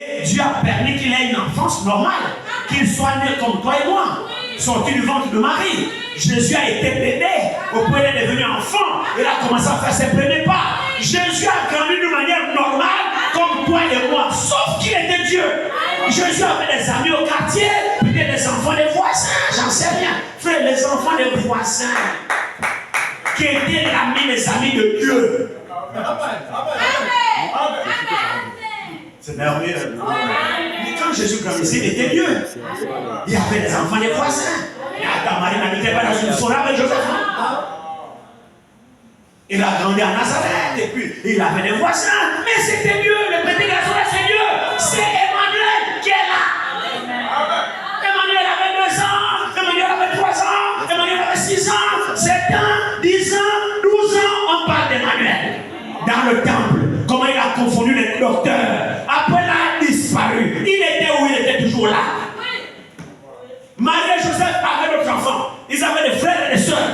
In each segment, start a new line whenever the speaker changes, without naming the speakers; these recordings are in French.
Dieu a permis qu'il ait une enfance normale, qu'il soit né comme toi et moi, sorti du ventre de Marie. Jésus a été bébé, au point d'être devenu enfant, il a commencé à faire ses premiers pas. Jésus a grandi d'une manière normale, comme toi et moi, sauf qu'il était Dieu. Jésus avait des amis au quartier, peut-être des enfants des voisins, j'en sais rien. Frère, les enfants des voisins, qui étaient les amis de Dieu. C'est merveilleux. Mais quand Jésus grandissait, il était Dieu. Il y avait des enfants des voisins. Marie n'habitait pas dans une forêt avec Joseph. Il a grandi à Nazareth et puis il avait des voisins. Mais c'était Dieu, le petit garçon là, c'est Dieu. C'est Emmanuel qui est là. Emmanuel avait 2 ans, Emmanuel avait 3 ans, Emmanuel avait 6 ans, 7 ans, 10 ans, 12 ans. On parle d'Emmanuel. Dans le temple, comment il a confondu les docteurs. Après, il a disparu. Il était où il était toujours là. Marie et Joseph avaient d'autres enfants. Ils avaient des frères et des sœurs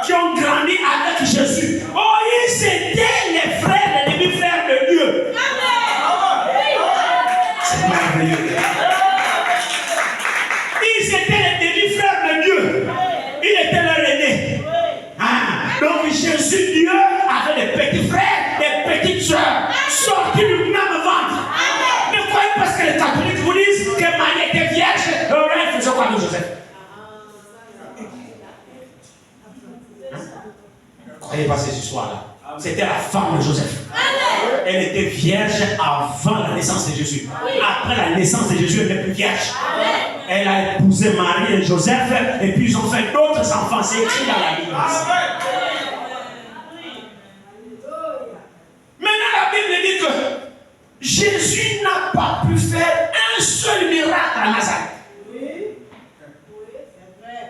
qui ont grandi avec Jésus. Oh, ils étaient les frères et les demi-frères de Dieu. C'est merveilleux. Ils étaient les demi-frères de Dieu. Il était leur aîné. Donc Jésus, Dieu, avait des petits frères, des petites sœurs, sortis du même ventre. Ne croyez pas que les catholiques vous disent que Marie était vierge. Elle faisait quoi de Joseph? Ne croyez pas ces histoires-là. C'était la femme de Joseph. Elle était vierge avant la naissance de Jésus. Après la naissance de Jésus, elle n'est plus vierge. Elle a épousé Marie et Joseph, et puis ils ont fait d'autres enfants. C'est écrit dans la Bible. Maintenant, la Bible dit que Jésus n'a pas pu faire un seul miracle à Nazareth.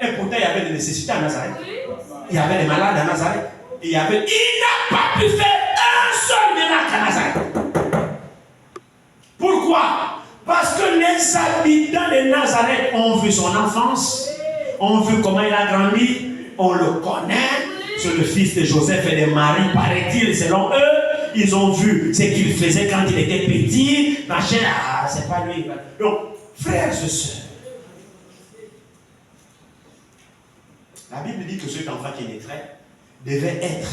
Et pourtant, il y avait des nécessités à Nazareth. Il y avait des malades à Nazareth. Il n'a pas pu faire un seul miracle à Nazareth. Pourquoi? Parce que les habitants de Nazareth ont vu son enfance, ont vu comment il a grandi, on le connaît. C'est le fils de Joseph et de Marie, paraît-il, selon eux. Ils ont vu ce qu'il faisait quand il était petit. Machin, c'est pas lui. Donc, frères et sœurs, la Bible dit que cet enfant qui naîtrait devait être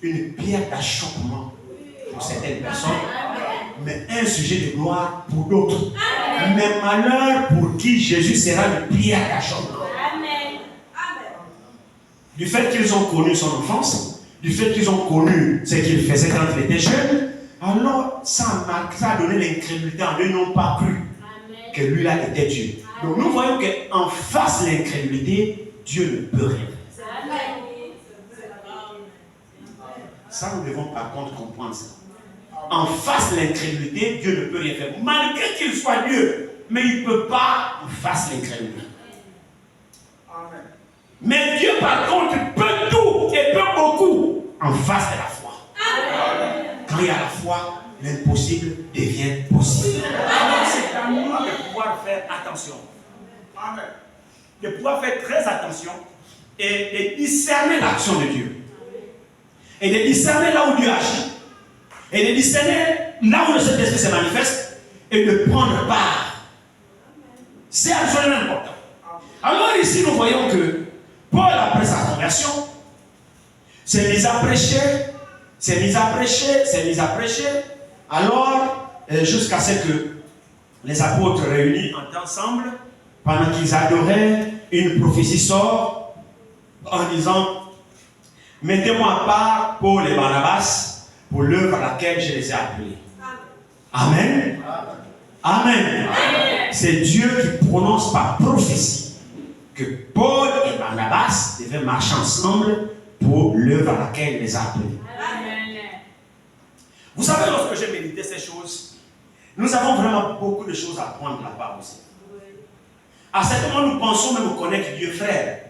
une pierre d'achoppement pour certaines personnes, mais un sujet de gloire pour d'autres. Mais malheur pour qui Jésus sera une pierre d'achoppement. Du fait qu'ils ont connu son enfance, du fait qu'ils ont connu ce qu'il faisait quand il était jeune, alors ça a donné l'incrédulité en eux, ils n'ont pas cru que lui-là était Dieu. Donc nous voyons qu'en face de l'incrédulité, Dieu ne peut rien. Ça, nous devons par contre comprendre ça. En face de l'incrédulité, Dieu ne peut rien faire. Malgré qu'il soit Dieu, mais il ne peut pas en face de l'incrédulité. Mais Dieu, par contre, peut tout et peut beaucoup en face de la foi. Quand il y a la foi, l'impossible devient possible. C'est à nous de pouvoir faire attention. De pouvoir faire très attention et de discerner l'action de Dieu. Et de discerner là où Dieu agit. Et de discerner là où le Saint-Esprit se manifeste. Et de prendre part. C'est absolument important. Alors ici, nous voyons que Paul, après sa conversion, s'est mis à prêcher. Alors, jusqu'à ce que les apôtres réunis ensemble, pendant qu'ils adoraient, une prophétie sort en disant: mettez-moi à part Paul et Barnabas pour l'œuvre à laquelle je les ai appelés. Amen. Amen. C'est Dieu qui prononce par prophétie que Paul et Barnabas devaient marcher ensemble pour l'œuvre à laquelle il les a appelés. Vous savez, lorsque j'ai médité ces choses, nous avons vraiment beaucoup de choses à prendre là-bas aussi. À certains moments, nous pensons même connaître Dieu, frère.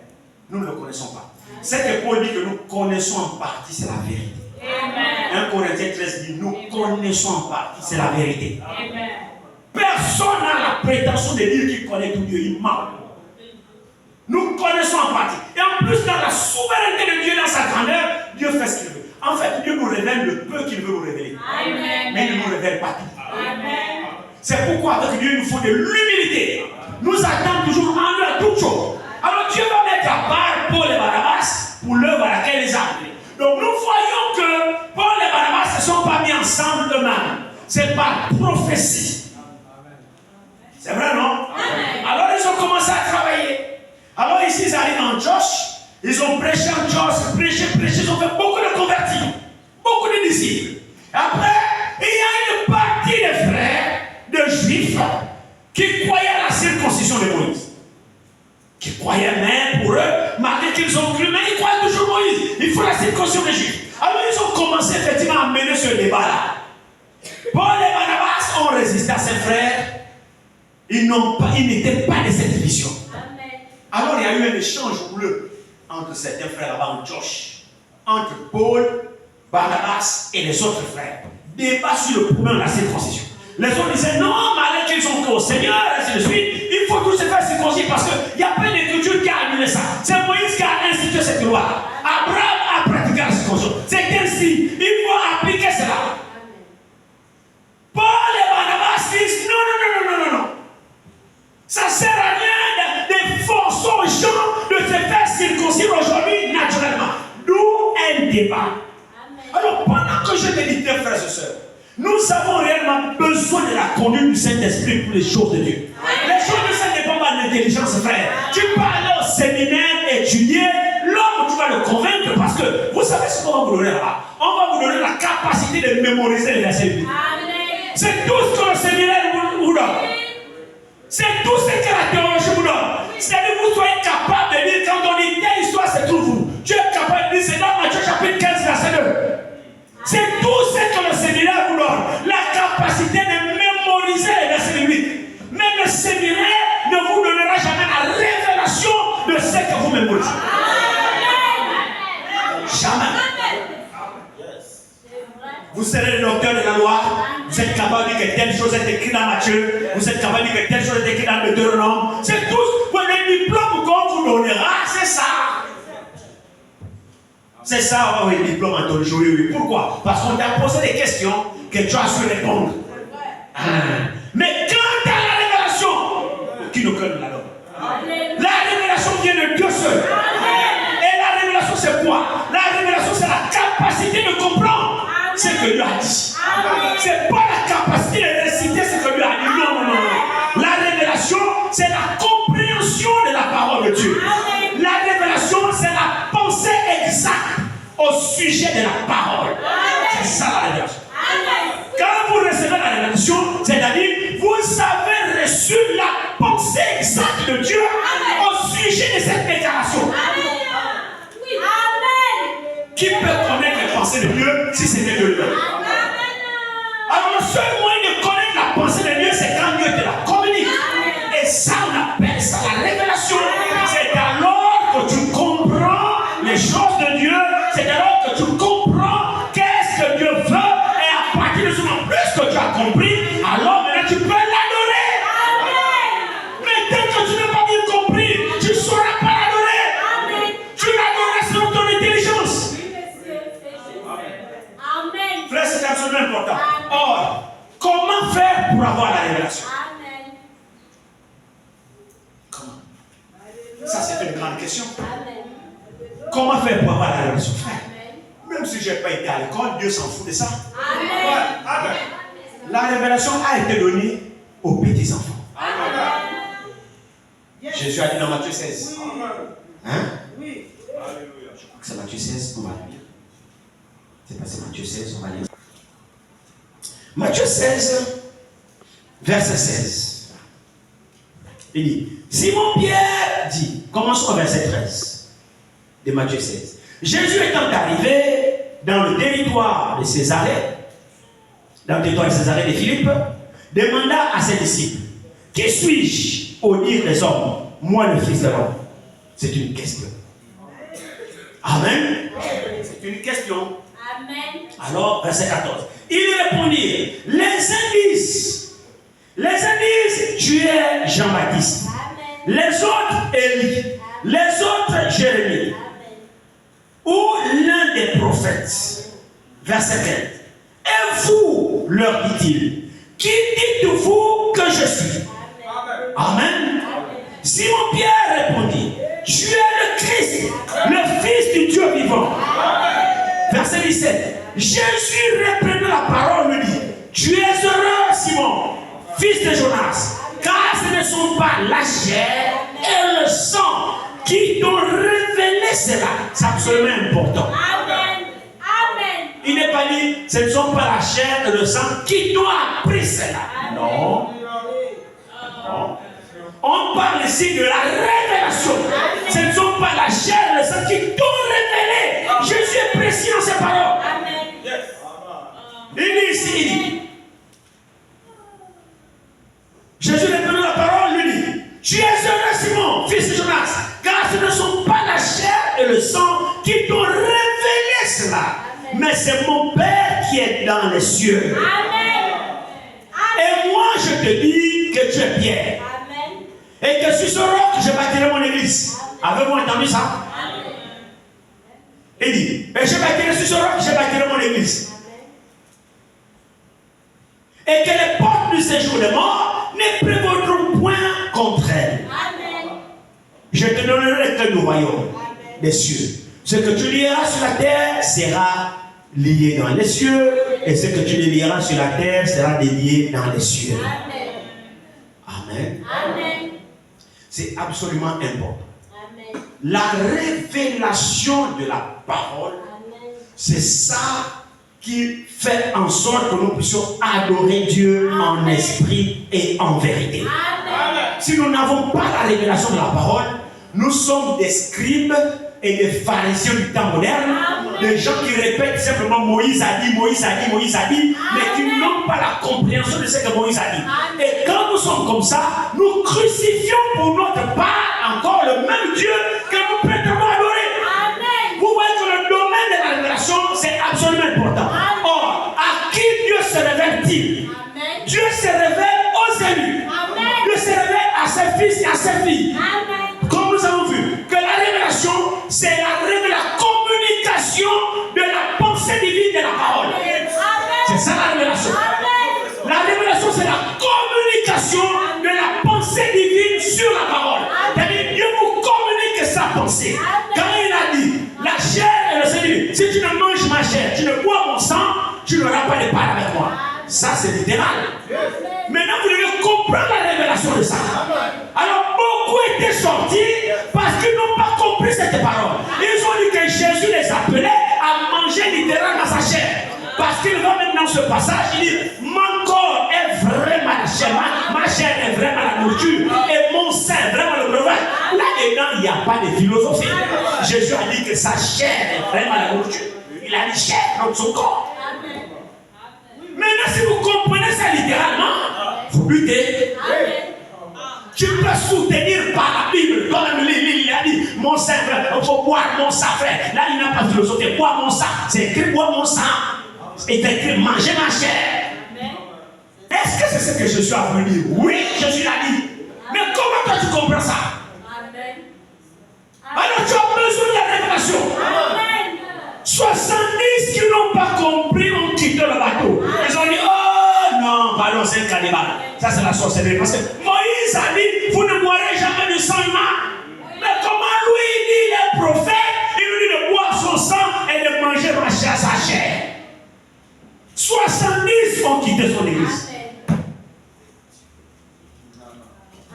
Nous ne le connaissons pas. Ce que Paul dit que nous connaissons en partie, c'est la vérité. Amen. 1 Corinthiens 13 dit: nous connaissons en partie, c'est la vérité. Amen. Personne n'a la prétention de dire qu'il connaît tout Dieu, il ment. Nous connaissons en partie. Et en plus, dans la souveraineté de Dieu, dans sa grandeur, Dieu fait ce qu'il veut. En fait, Dieu nous révèle le peu qu'il veut nous révéler. Amen. Mais il ne nous révèle pas tout. Amen. C'est pourquoi avec Dieu, il nous faut de l'humilité. Nous attendons toujours en eux à toutes choses. Alors Dieu va mettre à part Paul et Barnabas pour l'œuvre à laquelle ils ont appelé. Donc nous voyons que Paul et Barnabas ne sont pas mis ensemble eux-mêmes. C'est par prophétie. C'est vrai, non? Alors ils ont commencé à travailler. Alors ici, ils arrivent en Josh. Ils ont prêché en Josh, prêché. Ils ont fait beaucoup de convertis. Beaucoup de disciples. Après, il y a une partie des frères, de juifs, qui croyaient à la circoncision de Moïse. Qui croyaient même pour eux, malgré qu'ils ont cru, mais ils croyaient toujours Moïse. Il faut la circoncision des juifs. Alors ils ont commencé effectivement à mener ce débat-là. Paul et Barnabas ont résisté à ses frères. Ils n'étaient pas de cette vision. Alors il y a eu un échange houleux entre certains frères là-bas en Josh, entre Paul, Barnabas et les autres frères. Débat sur le problème de la circoncision. Les autres disaient non, malgré qu'ils sont au Seigneur, ainsi de suite, il faut tous se faire circoncire parce qu'il n'y a pas d'écriture qui a annulé ça. C'est Moïse qui a institué cette loi. Abraham a pratiqué la circoncision. C'est ainsi, il faut appliquer cela. Paul et Barnabas disent non. Ça ne sert à rien de forcer aux gens de se faire circoncire aujourd'hui naturellement. D'où un débat. Alors pendant que je te dis, frères et sœurs, nous avons réellement besoin de la conduite du Saint-Esprit pour les choses de Dieu. Les choses de Dieu ne dépendent pas de l'intelligence, frère. Tu peux aller au séminaire, étudier, l'homme, tu vas le convaincre parce que vous savez ce qu'on va vous donner là-bas. On va vous donner la capacité de mémoriser les versets bibliques. C'est tout ce que le séminaire vous donne. C'est tout ce que la théologie vous donne. C'est-à-dire que vous soyez capable de dire, quand on dit telle histoire, c'est tout vous. Tu es capable de dire, c'est dans Matthieu chapitre 15, verset 2. C'est tout ce que le séminaire vous donne. La capacité de mémoriser les versets bibliques. Mais le séminaire ne vous donnera jamais la révélation de ce que vous mémorisez. Jamais. Vous serez le docteur de la loi. Vous êtes capable de dire que telle chose est écrite dans Matthieu. Vous êtes capable de dire que telle chose est écrite dans le Deutéronome. C'est tout. Le diplôme qu'on vous donnera, c'est ça. C'est ça, oui, le diplôme en théologie. Oui. Pourquoi? Parce qu'on t'a posé des questions que tu as su répondre. Mais quant à la révélation, qui nous connaît la donne? La révélation vient de Dieu seul. Et la révélation, c'est quoi? La révélation, c'est la capacité de comprendre ce que Dieu a dit. C'est pas la capacité de réciter ce que Dieu a dit. Non. La révélation, c'est la compréhension de la parole de Dieu. La révélation, c'est la pensée exacte au sujet de la parole. C'est ça la révélation. Quand vous recevez la révélation, c'est-à-dire vous avez reçu la pensée exacte de Dieu au sujet de cette déclaration. Qui peut connaître les pensées de Dieu si c'est Dieu lui-même? Alors le seul moyen de connaître la pensée de Dieu, c'est quand Dieu te la communique. Et ça, on appelle ça la révélation. C'est alors que tu comprends les choses de Dieu. C'est alors que tu comprends qu'est-ce que Dieu veut. Et à partir de ce moment, plus que tu as compris, alors maintenant tu peux l'adorer. Mais tant que tu n'as pas bien compris, tu ne sauras pas l'adorer. Tu l'adoreras selon ton intelligence. Frère, c'est absolument important. Or, comment faire pour avoir la révélation? Comment? Ça, c'est une grande question. Comment faire pour avoir la révélation, frère? Même si je n'ai pas été à l'école, Dieu s'en fout de ça. Amen. La révélation a été donnée aux petits enfants. Jésus a dit dans Matthieu 16. Hein? Oui. Je crois que c'est Matthieu 16 qu'on va lire. C'est pas c'est Matthieu 16, on va lire. Matthieu 16, verset 16. Il dit, Simon-Pierre dit, commençons au verset 13 de Matthieu 16. Jésus étant arrivé dans le territoire de Césarée, de Philippe, demanda à ses disciples, qui suis-je au dire des hommes, moi le Fils de l'homme? C'est une question. Amen. C'est une question. Amen. Alors, verset 14. Ils répondirent, les uns disent, tu es Jean-Baptiste. Les autres, Élie. Les autres, Jérémie. Ou l'un des prophètes. Verset 15. Et vous, leur dit-il, qui dites-vous que je suis? Amen. Simon-Pierre répondit, tu es le Christ, le Fils du Dieu vivant. Verset 17. Jésus reprenant la parole lui dit, tu es heureux Simon, fils de Jonas, car ce ne sont pas la chair et le sang qui t'ont révélé cela. C'est absolument important.
Amen. Amen.
Il n'est pas dit, ce ne sont pas la chair et le sang qui t'ont appris cela. Non. Non. On parle ici de la révélation. Ce ne sont pas la chair et le sang qui t'ont révélé. Jésus est précis dans ses paroles.
Amen.
Il dit ici, il dit, Jésus répondant la parole lui dit, tu es heureux Simon, fils de Jonas, car ce ne sont pas la chair et le sang qui t'ont révélé cela, mais c'est mon Père qui est dans les cieux.
Amen.
Et moi je te dis que tu es Pierre.
Amen.
Et que sur ce roc je bâtirai mon église. Avez-vous entendu ça?
Amen.
Il dit, et je bâtirai sur ce roc, je bâtirai mon église. Et que les portes du séjour des morts ne prévaudront point contre elle.
Amen.
Je te donnerai que le royaume des cieux. Ce que tu lieras sur la terre sera lié dans les cieux, et ce que tu lieras sur la terre sera délié dans les cieux. Amen.
Amen.
C'est absolument important.
Amen.
La révélation de la parole, c'est ça qui fait en sorte que nous puissions adorer Dieu en esprit et en vérité.
Amen.
Si nous n'avons pas la révélation de la parole, nous sommes des scribes et des pharisiens du temps moderne, des gens qui répètent simplement Moïse a dit, Moïse a dit, Moïse a dit, mais qui n'ont pas la compréhension de ce que Moïse a dit. Et quand nous sommes comme ça, nous crucifions pour notre part encore le même Dieu que nous prétendons adorer.
Amen.
Vous voyez que le domaine de la révélation, c'est absolument important. Or, à qui Dieu se révèle-t-il?
Amen.
Dieu se révèle aux élus.
Amen.
Dieu se révèle à ses fils et à ses filles.
Amen.
Comme nous avons vu, que la révélation, c'est la communication de la pensée divine de la parole. C'est ça la révélation. La révélation, c'est la communication de la pensée divine sur la parole. C'est-à-dire, Dieu vous communique sa pensée. Quand il a dit, la chair et le sang, si tu ne manges ma chair, tu ne bois mon sang, tu n'auras pas de part avec moi. Ça, c'est littéral. Maintenant, vous devez comprendre la révélation de ça. Alors, beaucoup étaient sortis parce qu'ils n'ont pas compris cette parole. Ils ont dit que Jésus les appelait à manger littéralement sa chair. Parce qu'il va même dans ce passage, il dit, mon corps est vraiment la chair, ma chair est vraiment la nourriture, et mon sein est vraiment le breuvage. Là-dedans, il n'y a pas de philosophie. Jésus a dit que sa chair est vraiment la nourriture. Il a dit chair dans son corps. Maintenant, si vous comprenez ça littéralement, vous butez. Tu peux soutenir par la Bible. Comme il a dit, mon sang, il faut boire mon sang, frère. Là, il n'a pas de philosophie. Boire mon sang. C'est écrit boire mon sang. C'est écrit manger ma chair. Est-ce que c'est ce que Jésus a voulu dire? Oui, Jésus l'a dit. Mais comment toi tu comprends ça? Alors tu as besoin de la révélation. 70 qui n'ont pas compris ont quitté le bateau. Ils ont dit, oh non, pardon, c'est un cannibale. Ça c'est la sorcellerie. Parce que Moïse a dit, vous ne boirez jamais du sang humain. Mais comment lui, il est prophète, il nous dit de boire son sang et de manger ma chair, sa chair. 70 ont quitté son église.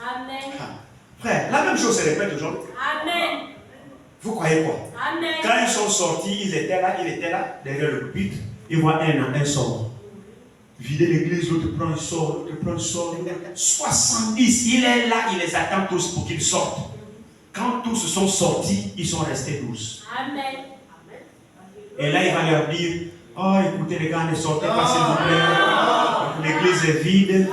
Amen.
Frère, la même chose se répète aujourd'hui.
Amen.
Vous croyez quoi?
Amen.
Quand ils sont sortis, ils étaient là, derrière le pupitre. Ils voient un sort. Vider l'église, l'autre prend un sort, l'autre prend un sort. 70, il est là, il les attend tous pour qu'ils sortent. Quand tous sont sortis, ils sont restés 12.
Amen.
Et là, il va leur dire, oh, écoutez les gars, ne sortez pas s'il vous plaît. L'église est vide.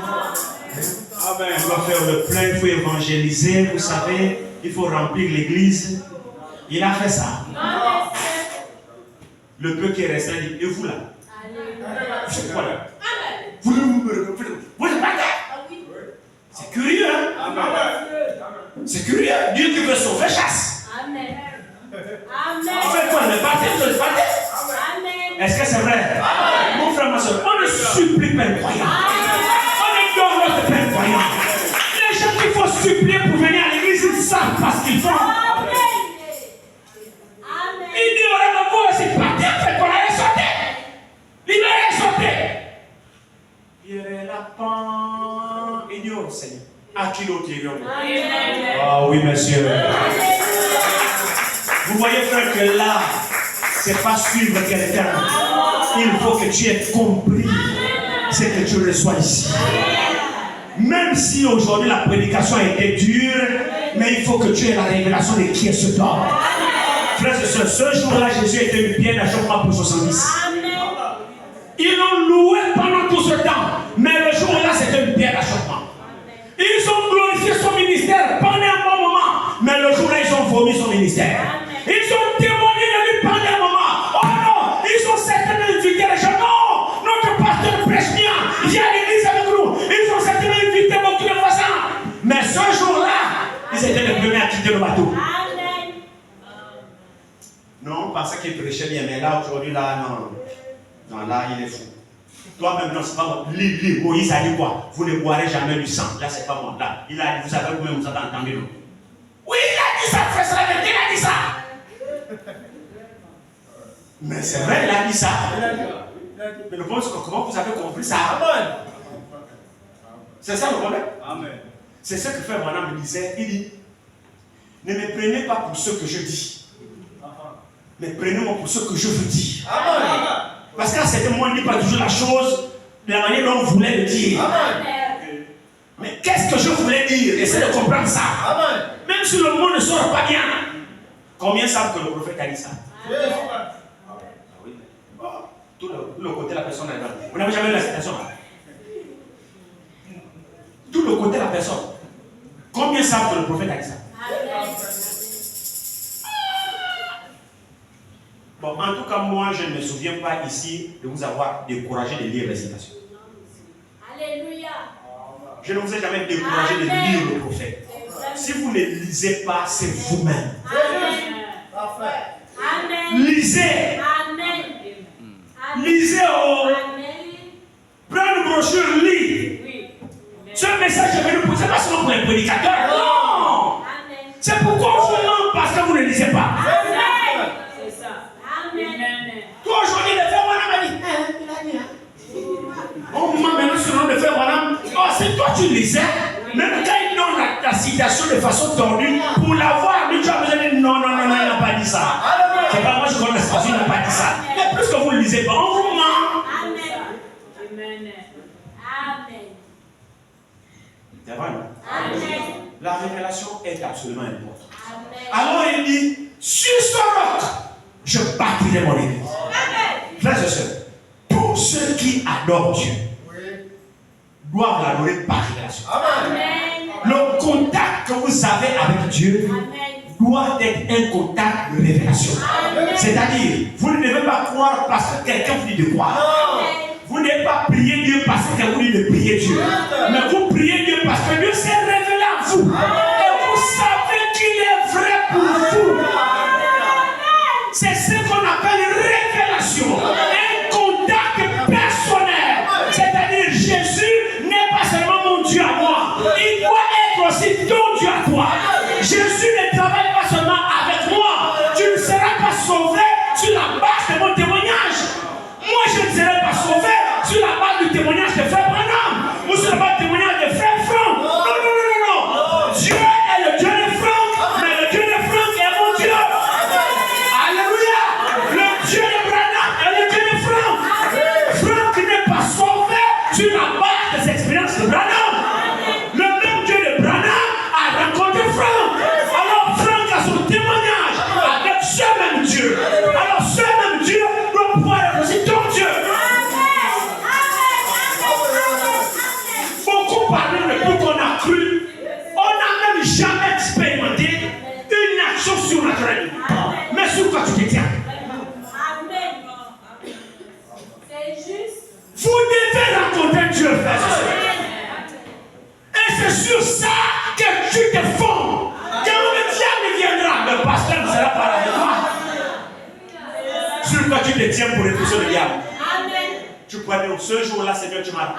On doit faire le plein, il faut évangéliser, vous savez, il faut remplir l'église. Il a fait ça. Le peu qui est resté dit, et vous là? C'est quoi là? Vous le battez? C'est curieux, hein? C'est curieux. Dieu qui veut sauver chasse.
Amen.
Vous faites quoi? Le battez, vous le battez?
Amen.
Est-ce que c'est vrai? Mon frère, ma soeur, on ne supplie pas le croyant. savent pas ce qu'ils font. Il dit, on a beau aussi partir, fait qu'on allait sauter. Libérer, sauter. Il est là, pan. Il dit, oh Seigneur, à qui l'autre il est? Ah oui, monsieur. Vous voyez, frère, que là, c'est pas suivre quelqu'un. Il faut que tu aies compris ce que tu reçois ici. Même si aujourd'hui la prédication a été dure, mais il faut que tu aies la révélation de qui est ce homme. Frères et sœurs, ce jour-là, Jésus était une pierre d'achoppement pour 70. Ils l'ont loué pendant tout ce temps, mais le jour-là, c'était une pierre d'achoppement. Ils ont glorifié son ministère pendant un bon moment, mais le jour-là, ils ont vomi son ministère. Ils ont témoigné de lui pendant un moment. Oh non, ils ont certainement invité les gens. Non, notre pasteur prêche bien. Viens à l'église avec nous. Ils ont certainement invité beaucoup de voisins. Mais ce jour-là, ils étaient les premiers à quitter le bateau. Non, on pensait qu'il prêchait bien, mais là, aujourd'hui, là, non. Non, là, il est fou. Toi-même, non, c'est pas moi. Moïse a dit quoi? Vous ne boirez jamais du sang. Là, c'est pas moi. Là, il a dit, vous savez vous-même, vous avez entendu, non? Oui, il a dit ça, frère, c'est la vérité, il a dit ça. Mais c'est vrai, il a dit ça. Mais le problème, c'est comment vous avez compris ça? C'est ça le problème? Amen. C'est ce que Frère Branham me disait. Il dit, ne me prenez pas pour ce que je dis, mais prenez-moi pour ce que je vous dis. Amen. Parce qu'à certains moments, on ne dit pas toujours la chose de la manière dont on voulait le dire. Amen. Mais qu'est-ce que je voulais dire? Essayez de comprendre ça. Amen. Même si le mot ne sort pas bien. Combien savent que le prophète a dit ça? Yes. Oui. Tout le côté de la personne est là. Vous n'avez jamais vu la citation là? Tout le côté de la personne. Combien savent que le prophète a dit ça? Bon, en tout cas, moi, je ne me souviens pas ici de vous avoir découragé de lire les citations.
Alléluia.
Je ne vous ai jamais découragé de lire le prophète. Si vous ne lisez pas, c'est vous-même.
Amen.
Lisez.
Amen.
Lisez. Prends une brochure, lis. Ce message est venu pour, c'est pas seulement pour les prédicateurs. Non. C'est pourquoi on vous ment parce que vous ne lisez pas.
C'est ça. Amen.
Toi aujourd'hui, le frère Branham a dit. On ment maintenant sur le nom de frère Branham. Oh, c'est toi tu lisais. Même quand il donne la citation de façon tordue, pour l'avoir, lui tu as besoin de dire non, il n'a pas dit ça. C'est pas moi je connais la citation, il n'a pas dit ça. Mais plus que vous ne lisez pas, on vous ment.
Amen.
C'est vrai, non?
Amen.
La révélation est absolument importante.
Amen.
Alors il dit, sur ce roc, je bâtirai mon église. Frères et sœurs, tous ceux qui adorent Dieu doivent l'adorer par révélation.
Amen.
Le contact que vous avez avec Dieu doit être un contact de révélation. C'est-à-dire, vous ne devez pas croire parce que quelqu'un vous dit de croire. Vous ne devez pas prier Dieu parce que quelqu'un vous dit de prier Dieu. Mais vous priez Dieu parce que Dieu s'est révélé à vous. Et vous savez qu'il est vrai pour vous. C'est ce qu'on appelle révélation. Un contact personnel. C'est-à-dire, Jésus n'est pas seulement mon Dieu à moi. Il doit être aussi ton Dieu à toi. Jésus ne travaille pas seulement avec moi. Tu ne seras pas sauvé sur la base de mon témoignage. Moi, je ne serai pas sauvé sur la base du témoignage de Frère Branham ou sur la base du témoignage de Frère Franck. Non. Dieu est le Dieu de Franck, mais le Dieu de Franck est mon Dieu. Alléluia. Le Dieu de Branham est le Dieu de Franck. Franck n'est pas sauvé sur la base des expériences de Branham. Le même Dieu de Branham a rencontré Franck. Alors Franck a son témoignage avec ce même Dieu. Alors ce même Dieu doit pouvoir être aussi ton Dieu. Beaucoup parlent depuis qu'on a cru. On n'a même jamais expérimenté une action surnaturelle. Mais sur quoi tu te tiens?
Amen. C'est juste.
Vous devez rencontrer Dieu, frère et sœur. Et c'est sur ça que tu te fonds. Quand le diable viendra, le pasteur ne sera pas là avec moi. Sur quoi tu te tiens pour repousser le diable?
Amen.
Tu pourras dire, ce jour-là, Seigneur, tu m'as.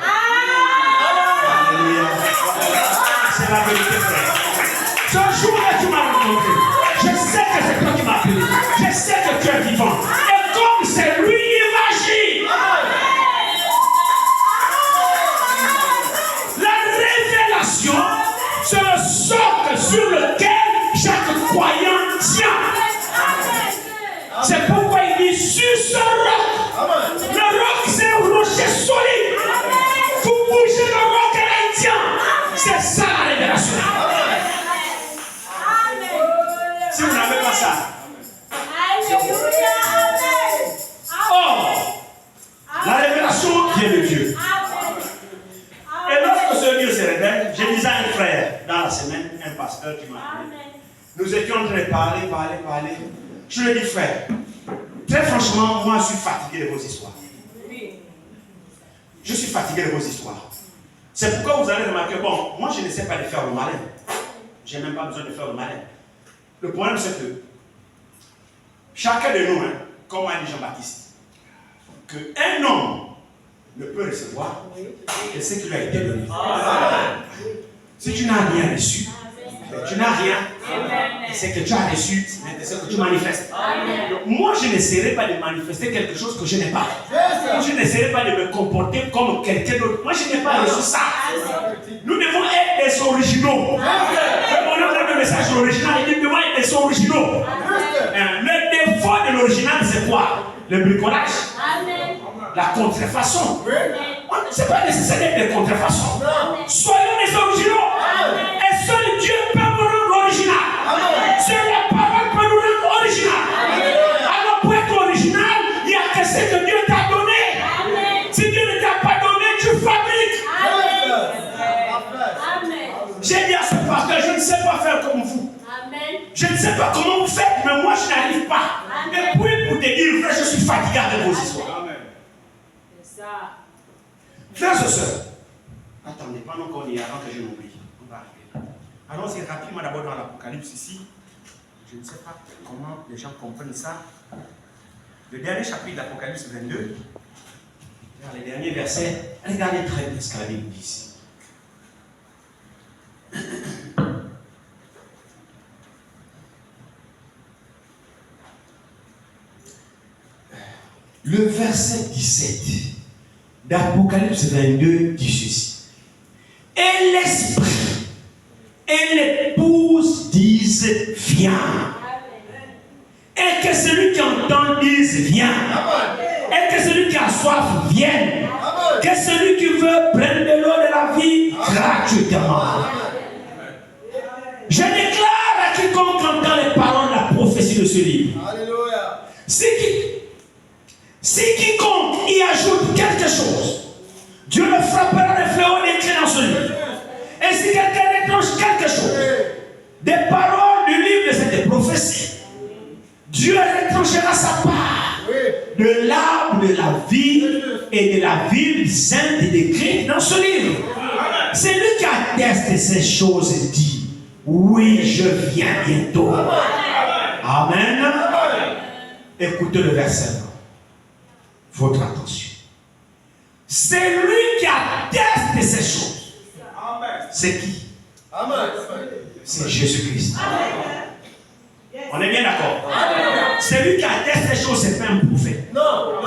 Alléluia.
C'est la vérité, frère. Ce jour-là, tu m'as rencontré. Je sais que c'est toi qui m'as appelé. Je sais que tu es vivant. Et comme c'est lui, il va agir. La révélation, c'est le socle sur lequel chaque croyant tient. C'est pourquoi il dit sur ce roc. Le roc, c'est un rocher solide. Vous bougez le roc et là, il tient. C'est ça la révélation. Si vous n'avez pas ça. Or, la révélation vient de Dieu. Et lorsque ce Dieu se révèle, je disais à un frère dans la semaine, un pasteur qui m'a appelé. Nous étions en train de parler. Je lui ai dit, frère, très franchement, moi je suis fatigué de vos histoires. Je suis fatigué de vos histoires. C'est pourquoi vous allez remarquer, bon, moi je ne sais pas de faire le malin. Je n'ai même pas besoin de faire le malin. Le problème c'est que chacun de nous, comme a dit Jean-Baptiste, qu'un homme ne peut recevoir que ce qui lui a été donné. Si tu n'as rien reçu, tu n'as rien. C'est que tu as reçu, c'est ce que tu manifestes. Donc, moi, je n'essaierai pas de manifester quelque chose que je n'ai pas. Je n'essaierai pas de me comporter comme quelqu'un d'autre. Moi, je n'ai pas reçu ça. Nous devons être des originaux. On a le message original, il dit devons être des originaux. Le défaut de l'original, c'est quoi? Le bricolage. La contrefaçon. Ce n'est pas nécessaire d'être des contrefaçons. Soyons des originaux. Et seul Dieu peut nous rendre original. Seule la parole peut nous rendre original. Alors pour être original, il y a que ce que Dieu t'a donné. Si Dieu ne t'a pas donné, tu fabriques. J'ai dit à ce pasteur, je ne sais pas faire comme vous. Je ne sais pas comment vous faites, mais moi je n'arrive pas. Et puis pour te dire, frère, je suis fatigué avec vos histoires. Frères et sœurs, attendez, pendant qu'on y est, avant que je m'oublie, on va arriver. Allons-y rapidement d'abord dans l'Apocalypse ici. Je ne sais pas comment les gens comprennent ça. Le dernier chapitre d'Apocalypse 22, vers les derniers versets, regardez très bien ce que la Bible dit ici. Le verset 17 d'Apocalypse 22 dit ceci. Et l'esprit et l'épouse disent viens. Et que celui qui entend dise viens. Et que celui qui a soif vienne. Que celui qui veut prendre de l'eau de la vie gratuitement. Je déclare à quiconque entend les paroles de la prophétie de ce livre. Alléluia. Si quiconque y ajoute quelque chose, Dieu le frappera de fléaux écrits dans ce livre. Et si quelqu'un retranche quelque chose, des paroles du livre de cette prophétie, Dieu retranchera sa part de l'arbre de la vie et de la ville sainte décrite dans ce livre. C'est lui qui atteste ces choses et dit, oui, je viens bientôt. Amen. Écoutez le verset. Votre attention. C'est lui qui atteste ces choses. C'est qui? C'est Jésus-Christ. On est bien d'accord? C'est lui qui atteste ces choses, c'est pas un prophète.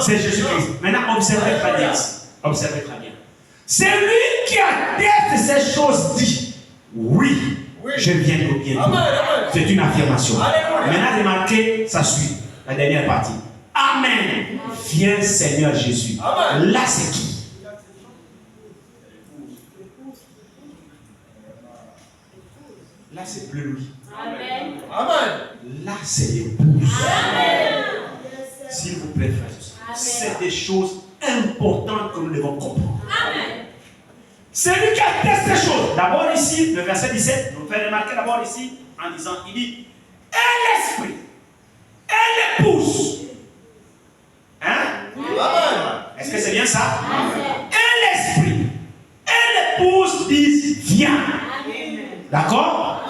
C'est Jésus-Christ. Maintenant, observez très bien. Observez très bien. C'est lui qui atteste ces choses dit, oui, je viens de bien. C'est une affirmation. Maintenant, remarquez, ça suit. La dernière partie. Amen. Viens Seigneur Jésus. Amen. Là c'est qui? Là c'est plus lui. Amen. Là c'est l'épouse. S'il vous plaît, frères, c'est des choses importantes que nous devons comprendre. Amen. C'est lui qui atteste ces choses. D'abord ici, le verset 17, nous fait remarquer d'abord ici, en disant, il dit, et l'esprit, et l'épouse. Hein? Est-ce que c'est bien ça? Et l'esprit et l'épouse disent viens. D'accord?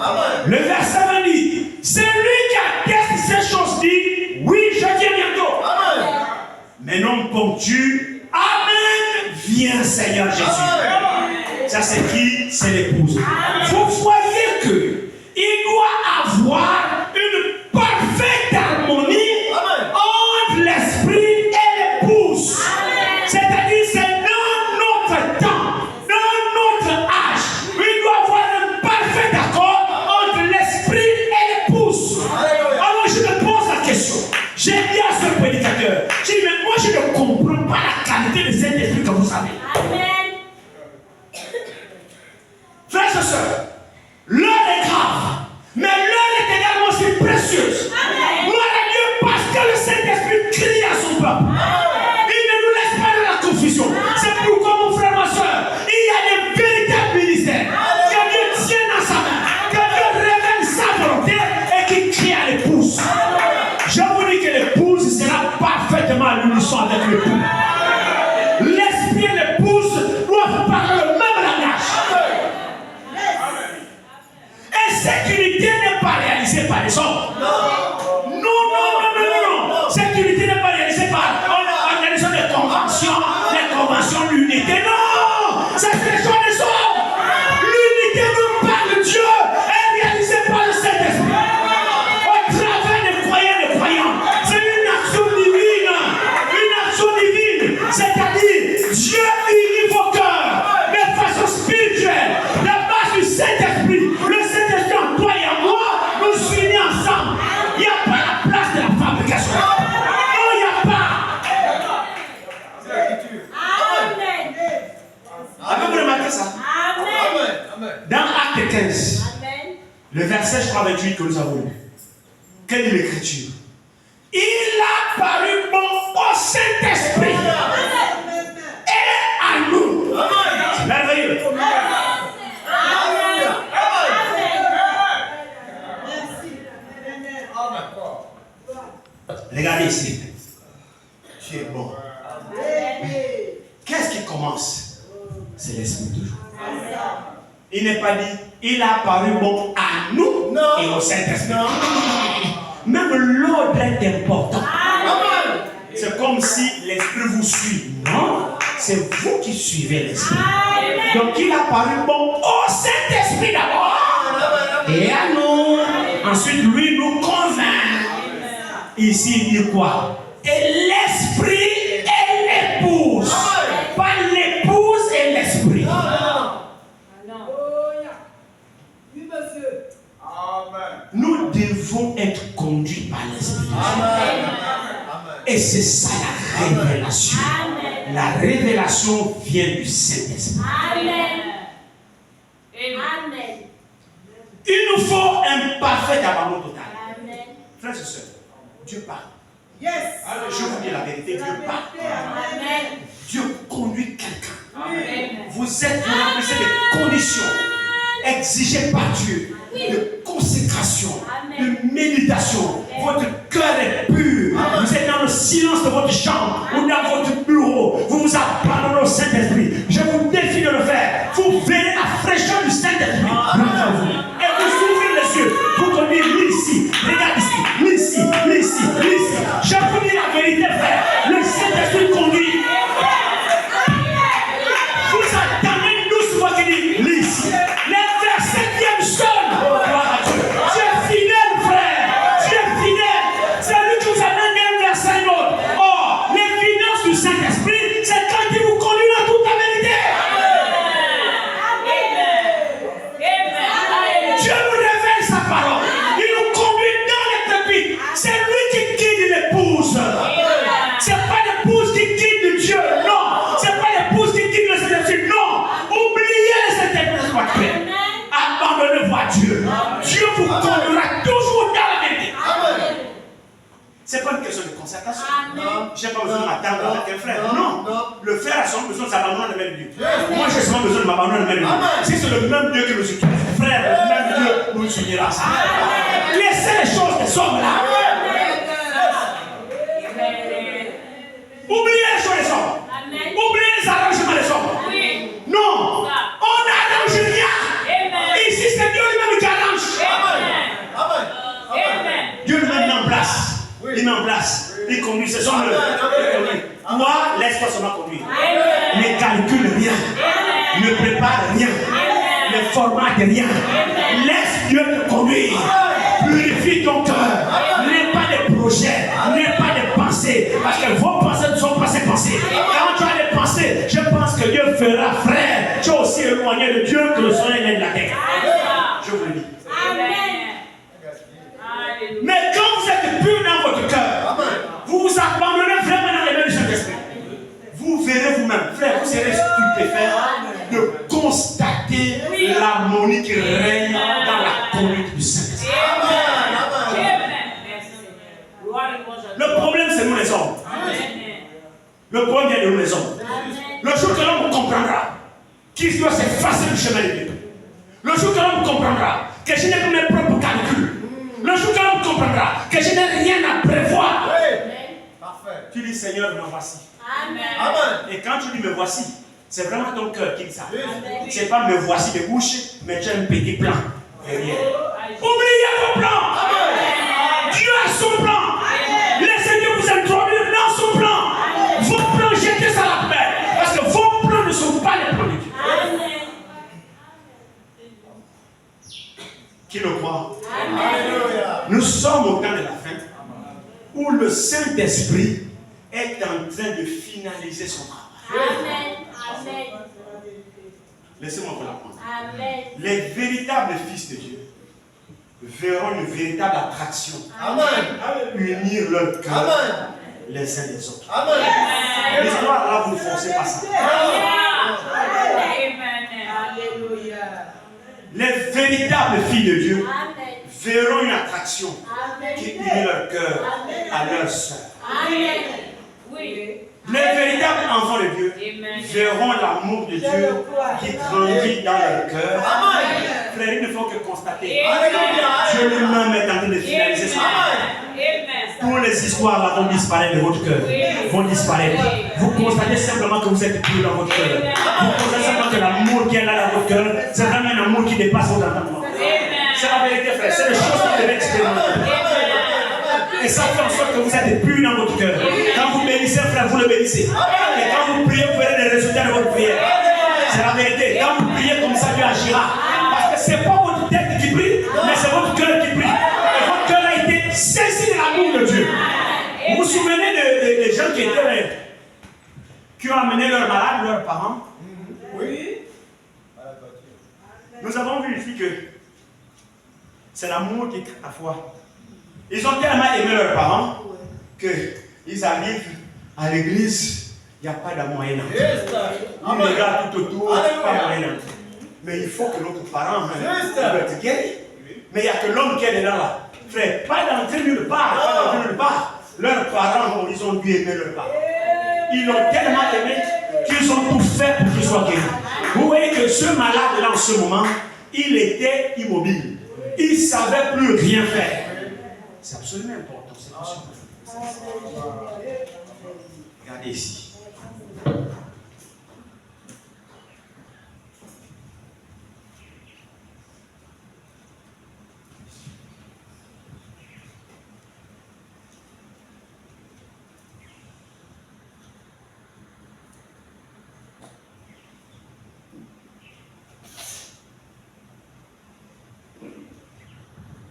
Le verset 20 dit c'est lui qui atteste ces choses dit oui je viens bientôt. Mais non ponctue amen viens Seigneur Jésus. Ça c'est qui? C'est l'épouse. Vous voyez que il doit avoir soeurs, l'heure est grave, mais l'heure est également aussi précieuse. Gloire à Dieu parce que le Saint-Esprit crie à son peuple. Il ne nous laisse pas dans la confusion. C'est pourquoi, mon frère, ma soeur, il y a des véritables ministères que Dieu tient dans sa main, que Dieu révèle sa volonté et qui crie à l'épouse. Je vous dis que l'épouse sera parfaitement à l'unisson avec l'époux. L'esprit et l'épouse doivent parler le même langage. Et cette unité n'est pas réalisée par les hommes. Non. Cette unité n'est pas réalisée par l'organisation des conventions de l'unité. Non, c'est les choix des hommes. L'unité nous parle de Dieu est réalisée par le Saint-Esprit. Au travers des croyants. C'est une action divine. C'est-à-dire, Dieu unit vos cœurs de façon spirituelle. La base du Saint-Esprit. Le Saint-Esprit en toi et en moi, nous unit ensemble. Il n'y a pas la place de la fabrication. Non, il n'y a pas.
Amen.
Avez-vous remarqué ça?
Amen.
Dans Acte 15,
Amen.
le verset, je crois, 28 que nous avons lu. Quelle est l'écriture? Il a paru bon au Saint-Esprit et à nous. C'est merveilleux. Regardez ici. Tu es bon. Qu'est-ce qui commence? C'est l'Esprit toujours. Il n'est pas dit, il a paru bon à nous et au Saint-Esprit. Même l'ordre est important. C'est comme si l'Esprit vous suit. Non, c'est vous qui suivez l'Esprit. Donc il a paru bon au Saint-Esprit d'abord et à nous. Ensuite, lui nous convainc. Ici, il dit quoi? Et l'Esprit et l'épouse. Pas l'épouse et l'Esprit. Nous devons être conduits par l'Esprit. Et c'est ça la révélation. La révélation vient du Saint-Esprit. Il nous faut un parfait abandon total. Frères et sœurs, Dieu parle. Je vous dis la vérité, Dieu parle. Dieu conduit quelqu'un. Vous êtes remplissés de conditions exigées par Dieu. De consécration, de méditation. Votre cœur est pur. Vous êtes dans le silence de votre chambre ou dans votre bureau. Vous vous abandonnez au Saint-Esprit. Je vous défie de le faire. Vous verrez la fraîcheur du Saint-Esprit dans vous. Et vous ouvrez les yeux. Vous conduisez ici. Regarde ici. Ici. Je vous dis la vérité, frère. Le Saint-Esprit conduit. Vous attendez doucement qu'il dit ici. Les versets viennent seuls. Dieu vous conduira toujours dans la vérité. Ce n'est pas une question de concertation. Je n'ai pas besoin de m'attendre avec un frère. Non. Le frère a seulement besoin de s'abandonner à le même Dieu. Moi, j'ai seulement besoin de m'abandonner à le même Dieu. Si c'est le même Dieu que nous utilise, frère, le même Dieu nous unira. Laissez les choses qui sont là. Oubliez les choses des hommes. Oubliez les arrangements des hommes. Non. On n'arrange rien. Ici, c'est Dieu lui-même qui arrange. Dieu lui-même met en place. Il met en place. Il conduit. C'est son œuvre. Moi, laisse-toi seulement conduire. Ne calcule rien. Ne prépare rien. Ne formate rien. Laisse Dieu te conduire. Purifie ton cœur. N'aie pas de projets. N'aie pas de pensées. Parce que vos pensées ne sont pas ces pensées. Quand tu as des pensées, je pense que Dieu fera, frère. Tu es aussi éloigné de Dieu que le soleil n'est de la terre. Je vous le dis. Mais quand vous êtes pur dans votre cœur, vous vous abandonnez vraiment dans les mains du Saint-Esprit. Vous verrez vous-même, frère, vous serez stupéfait de constater stabilité, l'harmonie qui règne dans la conduite du Saint-Esprit. Le problème, c'est nous les hommes. Le problème vient de nous les hommes. Le jour que l'homme comprendra qu'il doit s'effacer du chemin de Dieu, le jour que l'homme comprendra que je n'ai que mes propres calculs, le jour que l'homme comprendra que je n'ai rien à prévoir, tu dis Seigneur, me voici. Amen. Et quand tu dis me voici, c'est vraiment ton cœur qui dit ça. Ce n'est pas me voici de bouche, mais tu as un petit plan derrière. Oubliez vos plans. Dieu a son plan. Laissez Dieu vous introduire dans son plan. Vos plans, jetez ça à la poubelle. Parce que vos plans ne sont pas les plans de Dieu. Qui le croit? Nous sommes au temps de la fin où le Saint-Esprit est en train de finaliser son travail. Laissez-moi vous l'apprendre. Les véritables fils de Dieu verront une véritable attraction. Unir leur cœur les uns les autres. L'histoire là, vous ne forcez pas ça. Les véritables filles de Dieu verront une attraction qui unit leur cœur à leur soeur. Les véritables enfants de Dieu verront l'amour de Dieu qui grandit dans leur cœur. Frère, il ne faut que constater. Dieu lui-même est en train de finaliser ça. Toutes les histoires là vont disparaître de votre cœur. Vont disparaître. Vous constatez simplement que vous êtes pur dans votre cœur. Vous constatez simplement que l'amour qui est là dans votre cœur, c'est vraiment un amour qui dépasse votre entendement. C'est la vérité, frère. C'est les choses que vous devez expérimenter. Et ça fait en sorte que vous êtes pur dans votre cœur. Quand vous bénissez, frère, vous le bénissez. Et quand vous priez, vous verrez les résultats de votre prière. C'est la vérité. Quand vous priez comme ça, Dieu agira. Parce que ce n'est pas votre tête qui prie, mais c'est votre cœur qui prie. Et votre cœur a été saisi de l'amour de Dieu. Vous vous souvenez des gens qui ont amené leurs malades, leurs parents? Oui. Nous avons vu ici que c'est l'amour qui crée la foi. Ils ont tellement aimé leurs parents qu'ils arrivent à l'église, il n'y a pas de moyen d'entrer. Ils regardent tout autour, pas moyen d'entrer. Mais il faut que notre parent être guéri. Mais il n'y a que l'homme qui est dedans là. Frère, pas d'entrer nulle part, pas d'entrer nulle part. Leurs parents, ils ont dû aimer leurs parents. Ils l'ont tellement aimé qu'ils ont tout fait pour qu'il soit guéri. Vous voyez que ce malade là en ce moment, il était immobile. Il ne savait plus rien faire. C'est absolument important, c'est absolument important. Regardez ici.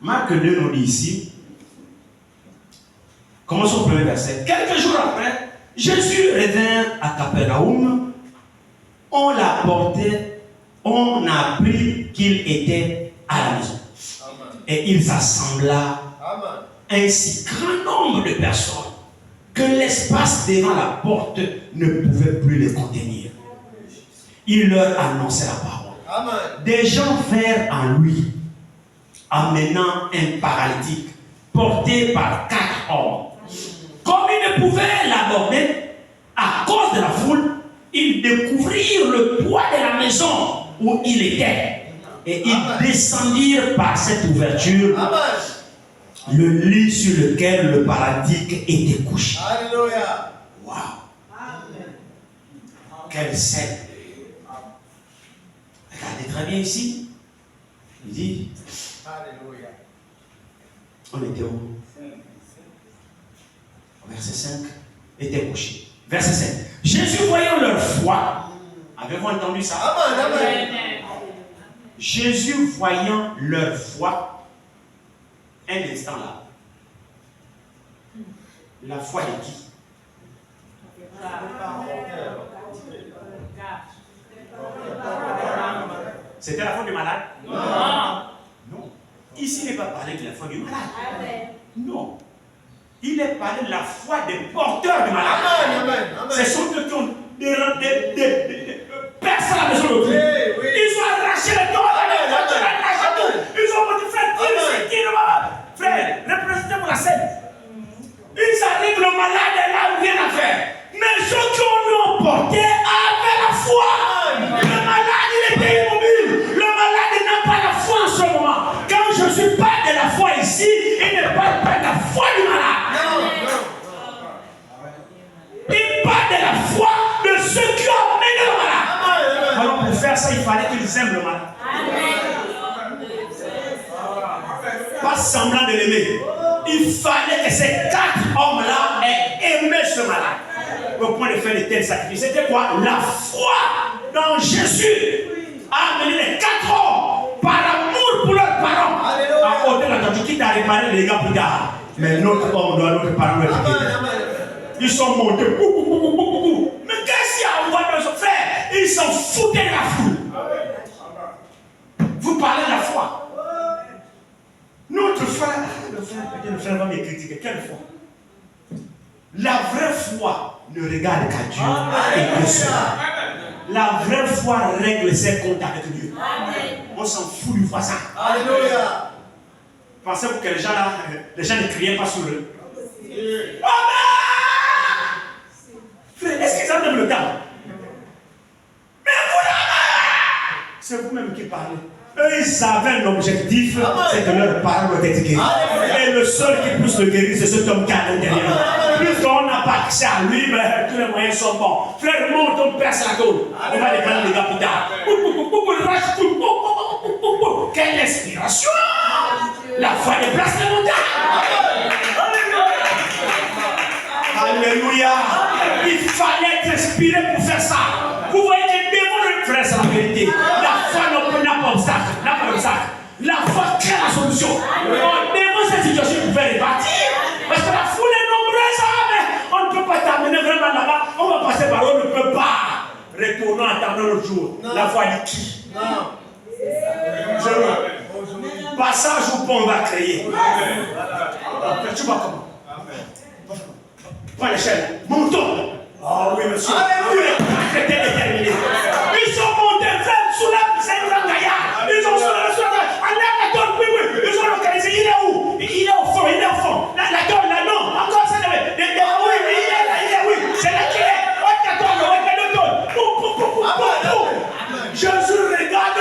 Marc 2 nous dit ici, commençons au premier verset. Quelques jours après, Jésus revint à Capernaum. On l'a porté, on a appris qu'il était à la maison. Amen. Et il s'assembla ainsi grand nombre de personnes que l'espace devant la porte ne pouvait plus les contenir. Il leur annonçait la parole. Amen. Des gens vinrent en lui, amenant un paralytique porté par 4 hommes. Comme ils ne pouvaient l'aborder à cause de la foule, ils découvrirent le toit de la maison où il était. Et ils descendirent par cette ouverture le lit sur lequel le paralytique était couché. Alléluia. Waouh. Quelle scène. Regardez très bien ici. Il dit, alléluia. On était où? Verset 5, était couché. Verset 7. Jésus voyant leur foi, avez-vous entendu ça? Amen, amen. Jésus voyant leur foi, un instant là. La foi de qui? C'était la foi du malade? Non. Non. Ici, il n'est pas parlé de la foi du malade. Non. Il est parlé de la foi des porteurs du malade. Ce sont ceux qui ont percé la maison de Dieu. Ils ont arraché qu'ils aiment le malade. Pas semblant de l'aimer. Il fallait que ces 4 hommes-là aient aimé ce malade. Au point de faire de tels sacrifices. C'était quoi? La foi dans Jésus a amené les 4 hommes par amour pour leurs parents. À côté de qui t'a réparé les gars plus tard. Mais notre homme doit notre parent être guéri. Ils sont montés. Mais qu'est-ce qu'il y a envoyé dans son frère? Ils s'en foutaient de la foule. Vous parlez de la foi. Notre frère, le frère va me critiquer. Quelle foi? La vraie foi ne regarde qu'à Dieu et Dieu seul. La vraie foi règle ses comptes avec Dieu. On s'en fout du voisin. Alléluia. Pensez-vous que les gens ne criaient pas sur eux? Amen! Frère, est-ce qu'ils ont même le temps? Mais vous là, c'est vous-même qui parlez. Eux, ils avaient un objectif, c'est que leurs parents doivent être guéris. Et le seul qui puisse le guérir, c'est cet homme qui est à l'intérieur. Puisqu'on n'a pas accès à lui, mais tous les moyens sont bons. Frère, monte, on perce la côte. On va déprendre les gars plus tard. Quelle inspiration! La foi déplace les montagnes. Alléluia. Il fallait être inspiré pour faire ça. Vous voyez que démon, frère, c'est la vérité. La foi n'a pas d'obstacle. La foi crée la solution. On démon cette situation pour faire répartir. Parce que la foule est nombreuse, mais on ne peut pas t'amener vraiment là-bas. On va passer par là, on ne peut pas. Retournons attendons l'autre jour. La foi dit qui? Passage au pont, on va créer. Tu vois comment? Prends l'échelle. Montons. Oh oui, monsieur. Tous les prêtres étaient déterminés. Ils sont montés vers sous la Saint-Jean Gaillard. Ils ont soulevé sur la tôle. Oui. Ils ont localisé. Il est où? Il est au fond. La tôle, là, non. Encore, c'est là. Oui, il est là. Oui. C'est là qu'il est. La tôle. Jésus regarde.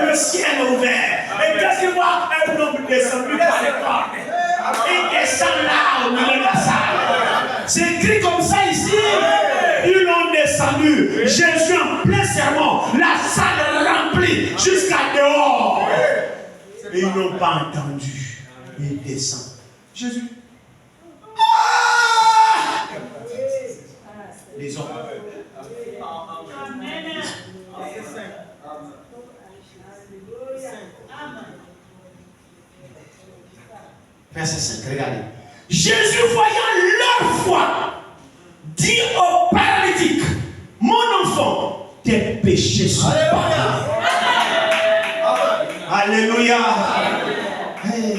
Le ciel est ouvert. Et qu'est-ce qu'il voit? Un homme descendu par les cordes. Il descend là au milieu de la salle. C'est écrit comme ça ici. Ils l'ont descendu. Jésus en plein sermon. La salle remplie jusqu'à dehors. Et ils n'ont pas entendu. Il descend. Jésus. Les hommes. Verset 5, regardez. Jésus, voyant leur foi, dit au paralytique: mon enfant, tes péchés sont pardonnés. Alléluia. Hey,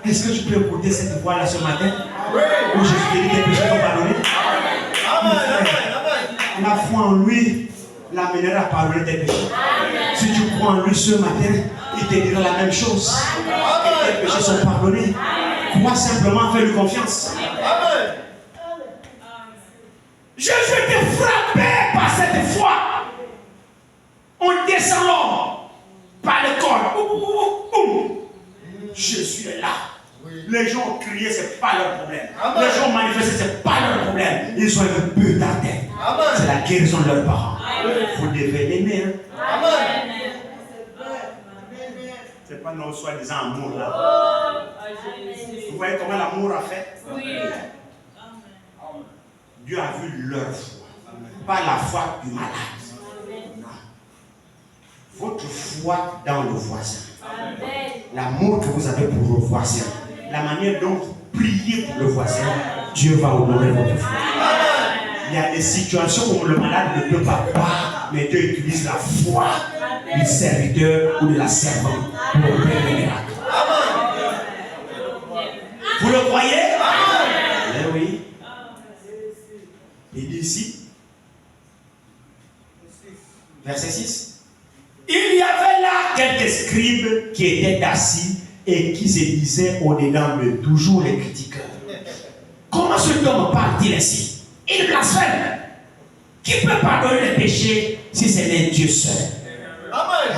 est-ce que tu peux écouter cette voix-là ce matin? Où Jésus te dit tes péchés sont pardonnés? La foi en lui l'amènera à pardonner tes péchés. Si tu crois en lui ce matin, il te dira la même chose. Et tes péchés sont pardonnés. Crois simplement, fais-lui confiance. Amen. Jésus était frappé par cette foi. On descend l'homme par le corps. Jésus est là. Les gens ont crié, ce n'est pas leur problème. Amen. Les gens ont manifesté, ce n'est pas leur problème. Ils ont un peu d'atteinte. C'est la guérison de leurs parents. Vous devez l'aimer. Hein? Amen. Ce n'est pas nos soi-disant amour là. Vous voyez comment l'amour a fait? Oui. Dieu a vu leur foi. Pas la foi du malade. Non. Votre foi dans le voisin. L'amour que vous avez pour le voisin. La manière dont vous priez pour le voisin. Dieu va honorer votre foi. Il y a des situations où le malade ne peut pas croire, mais Dieu utilise la foi du serviteur ou de la servante pour opérer les miracles. Vous le croyez? Eh oui. Il dit ici, verset 6. Il y avait là quelques scribes qui étaient assis et qui se disaient au-dedans de toujours les critiqueurs. Comment cet homme parle-t-il ainsi? Il blasphème. Qui peut pardonner les péchés si ce n'est Dieu seul? Amen.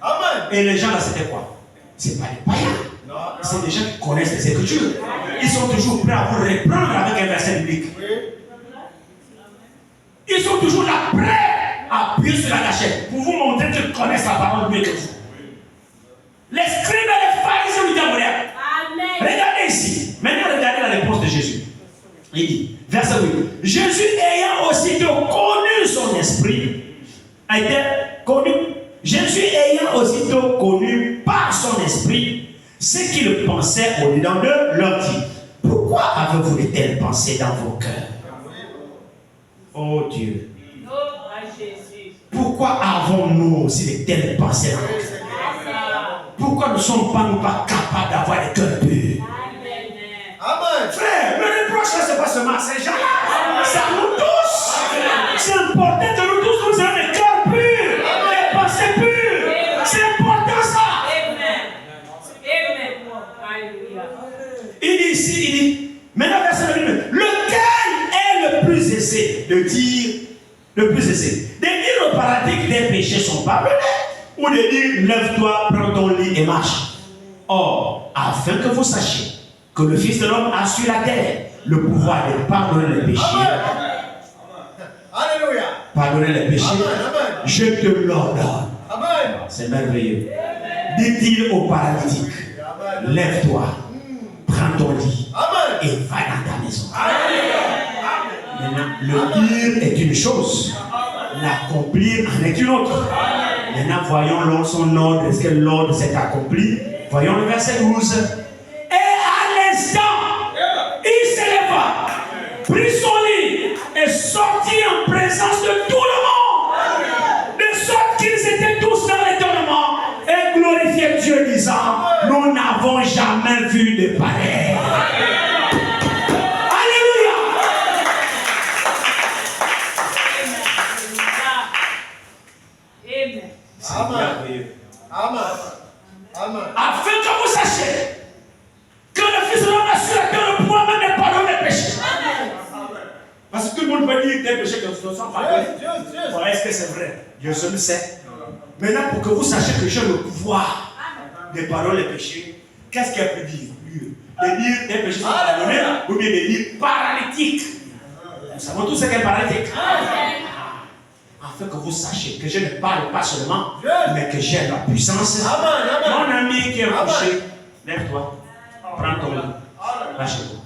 Amen. Et les gens là, c'était quoi? C'est pas des païens. C'est des gens qui connaissent les Écritures. Ils sont toujours prêts à vous reprendre avec un verset biblique. Ils sont toujours là prêts appuyer sur la gâchette pour vous montrer qu'ils connaissent la parole mieux que vous. Les scribes et les pharisiens lui disaient, regardez ici. Maintenant, regardez la réponse de Jésus. Il dit, verset 8. Jésus ayant aussitôt connu son esprit, a été connu. Jésus ayant aussitôt connu par son esprit ce qu'il pensait au-dedans d'eux, leur dit, pourquoi avez-vous de telles pensées dans vos cœurs? Oh Dieu. Pourquoi avons-nous aussi de telles pensées dans nos cœurs? Pourquoi ne sommes nous pas capables d'avoir des cœurs purs? Amen. Frère, le reproche, ce n'est pas seulement à ces gens-là. C'est à nous tous. C'est important que nous tous nous ayons des cœurs purs, des pensées pures. C'est important ça. Il dit ici, il dit, maintenant verset 29, lequel est le plus aisé de dire, de dire au paralytique des péchés sont pardonnés, ou de dire lève-toi, prends ton lit et marche. Or, afin que vous sachiez que le Fils de l'homme a sur la terre le pouvoir de pardonner les péchés.
Alléluia.
Pardonner les péchés.
Amen.
Je te l'ordonne.
Amen.
C'est merveilleux. Dit-il au paralytique, lève-toi, prends ton lit et va dans ta maison. Maintenant, le dire est une chose, l'accomplir en est une autre. Maintenant, voyons son ordre. Est-ce que l'ordre s'est accompli? Voyons le verset 12. Et à l'instant, il s'éleva, prit son lit et sortit en présence de tout le monde, de sorte qu'ils étaient tous dans l'étonnement et glorifiaient Dieu, disant, nous n'avons jamais vu de pareil. Alléluia.
Amen. Amen. Amen.
Afin que vous sachiez que le Fils de l'homme a sur la terre le pouvoir même de pardonner les péchés. Parce que tout le monde peut dire des péchés qui ne sont pas pardonnés. Est-ce que c'est vrai? Dieu seul le sait. Maintenant, pour que vous sachiez que j'ai le pouvoir de pardonner les péchés, qu'est-ce qu'il a pu dire? De dire des péchés sont pardonnés ou bien de dire paralytique. Nous savons tous ce qu'est paralytique. Afin que vous sachiez que je ne parle pas seulement, mais que j'ai la puissance. Mon ami qui est couché, lève-toi, prends ton lit, va chez toi.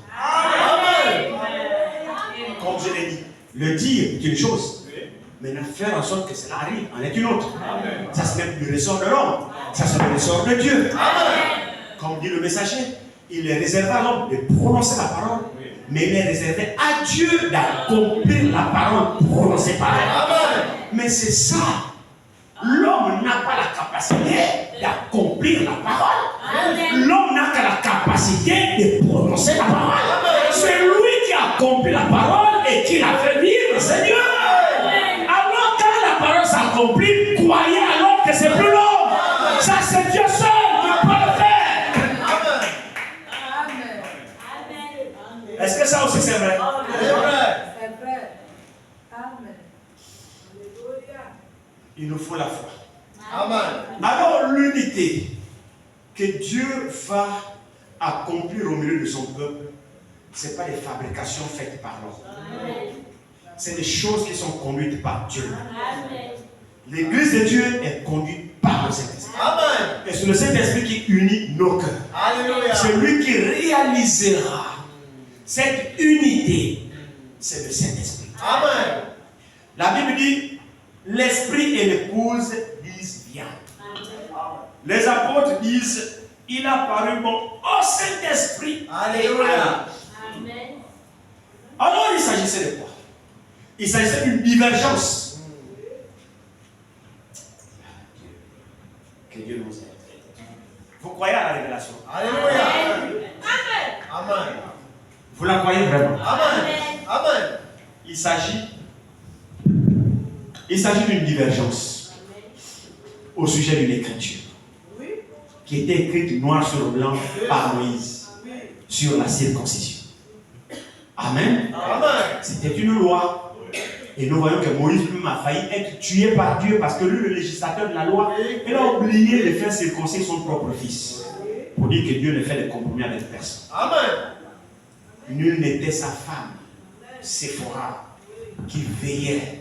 Comme je l'ai dit, le dire est une chose, maintenant faire en sorte que cela arrive en est une autre. Ça se met le ressort de l'homme, ça se met le ressort de Dieu. Comme dit le messager, il est réservé à l'homme de prononcer la parole, mais il est réservé à Dieu d'accomplir la parole prononcée par lui. Mais c'est ça. L'homme n'a pas la capacité d'accomplir la parole. L'homme n'a que la capacité de prononcer la parole. C'est lui qui accomplit la parole et qui la fait vivre, c'est Dieu. Alors quand la parole s'accomplit, croyez alors que c'est plus l'homme. Ça c'est Dieu seul qui peut le faire. Est-ce que ça aussi c'est vrai?
C'est vrai.
Il nous faut la foi.
Amen.
Alors l'unité que Dieu va accomplir au milieu de son peuple, ce n'est pas des fabrications faites par l'homme. C'est des choses qui sont conduites par Dieu. L'église de Dieu est conduite par le Saint-Esprit.
Amen.
Et c'est le Saint-Esprit qui unit nos cœurs.
Alléluia.
C'est lui qui réalisera cette unité. C'est le Saint-Esprit.
Amen.
La Bible dit, l'Esprit et l'épouse disent viens. Les apôtres disent, il a paru bon au Saint-Esprit.
Alléluia.
Alors il s'agissait de quoi? Il s'agissait d'une divergence. Que Dieu nous aide. Vous croyez à la révélation?
Alléluia. Amen.
Vous la croyez vraiment?
Amen. Amen.
Il s'agit d'une divergence au sujet d'une écriture qui était écrite noir sur blanc par Moïse sur la circoncision. Amen.
Amen.
C'était une loi. Et nous voyons que Moïse lui-même a failli être tué par Dieu parce que lui, le législateur de la loi, il a oublié de faire circoncire son propre fils. Pour dire que Dieu ne fait de compromis avec personne.
Amen.
Nul n'était sa femme, Séphora, qui veillait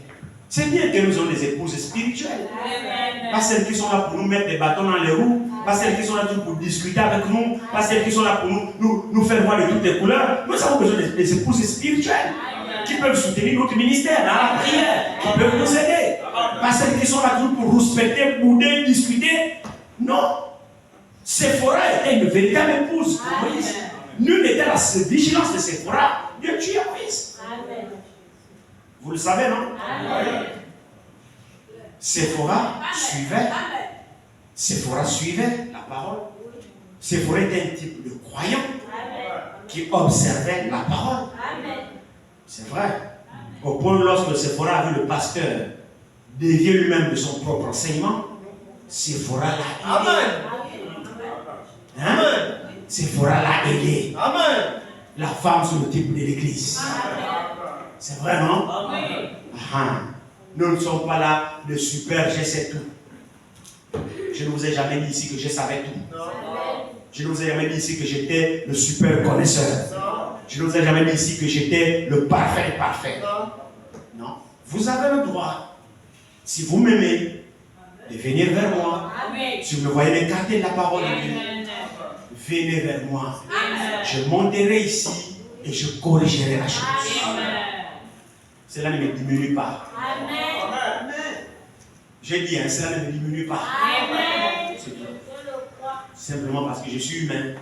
C'est bien que nous ayons des épouses spirituelles. Pas celles qui sont là pour nous mettre des bâtons dans les roues, pas celles qui sont là pour discuter avec nous, pas celles qui sont là pour nous faire voir de toutes les couleurs. Nous avons besoin des épouses spirituelles qui peuvent soutenir notre ministère dans la prière, qui peuvent nous aider. Pas celles qui sont là pour respecter, bouder, discuter. Non. Séphora était une véritable épouse pour Moïse. Nul n'était la vigilance de Séphora. Dieu tue Moïse. Vous le savez, non? Séphora suivait la parole. Séphora était un type de croyant qui observait la parole. C'est vrai. Au point lorsque Séphora a vu le pasteur dévier lui-même de son propre enseignement, Séphora l'a aidé. Hein? Séphora l'a aidé. La femme sur le type de l'église. C'est vrai, non? Nous ne sommes pas là de super, je sais tout. Je ne vous ai jamais dit ici que je savais tout. Je ne vous ai jamais dit ici que j'étais le super connaisseur. Je ne vous ai jamais dit ici que j'étais le parfait. Non. Vous avez le droit, si vous m'aimez, de venir vers moi. Si vous me voyez m'écarter de la parole de Dieu, venez vers moi. Je monterai ici et je corrigerai la chose. Cela ne me diminue pas. J'ai dit, cela ne me diminue pas. C'est tout. Simplement parce que je suis humain.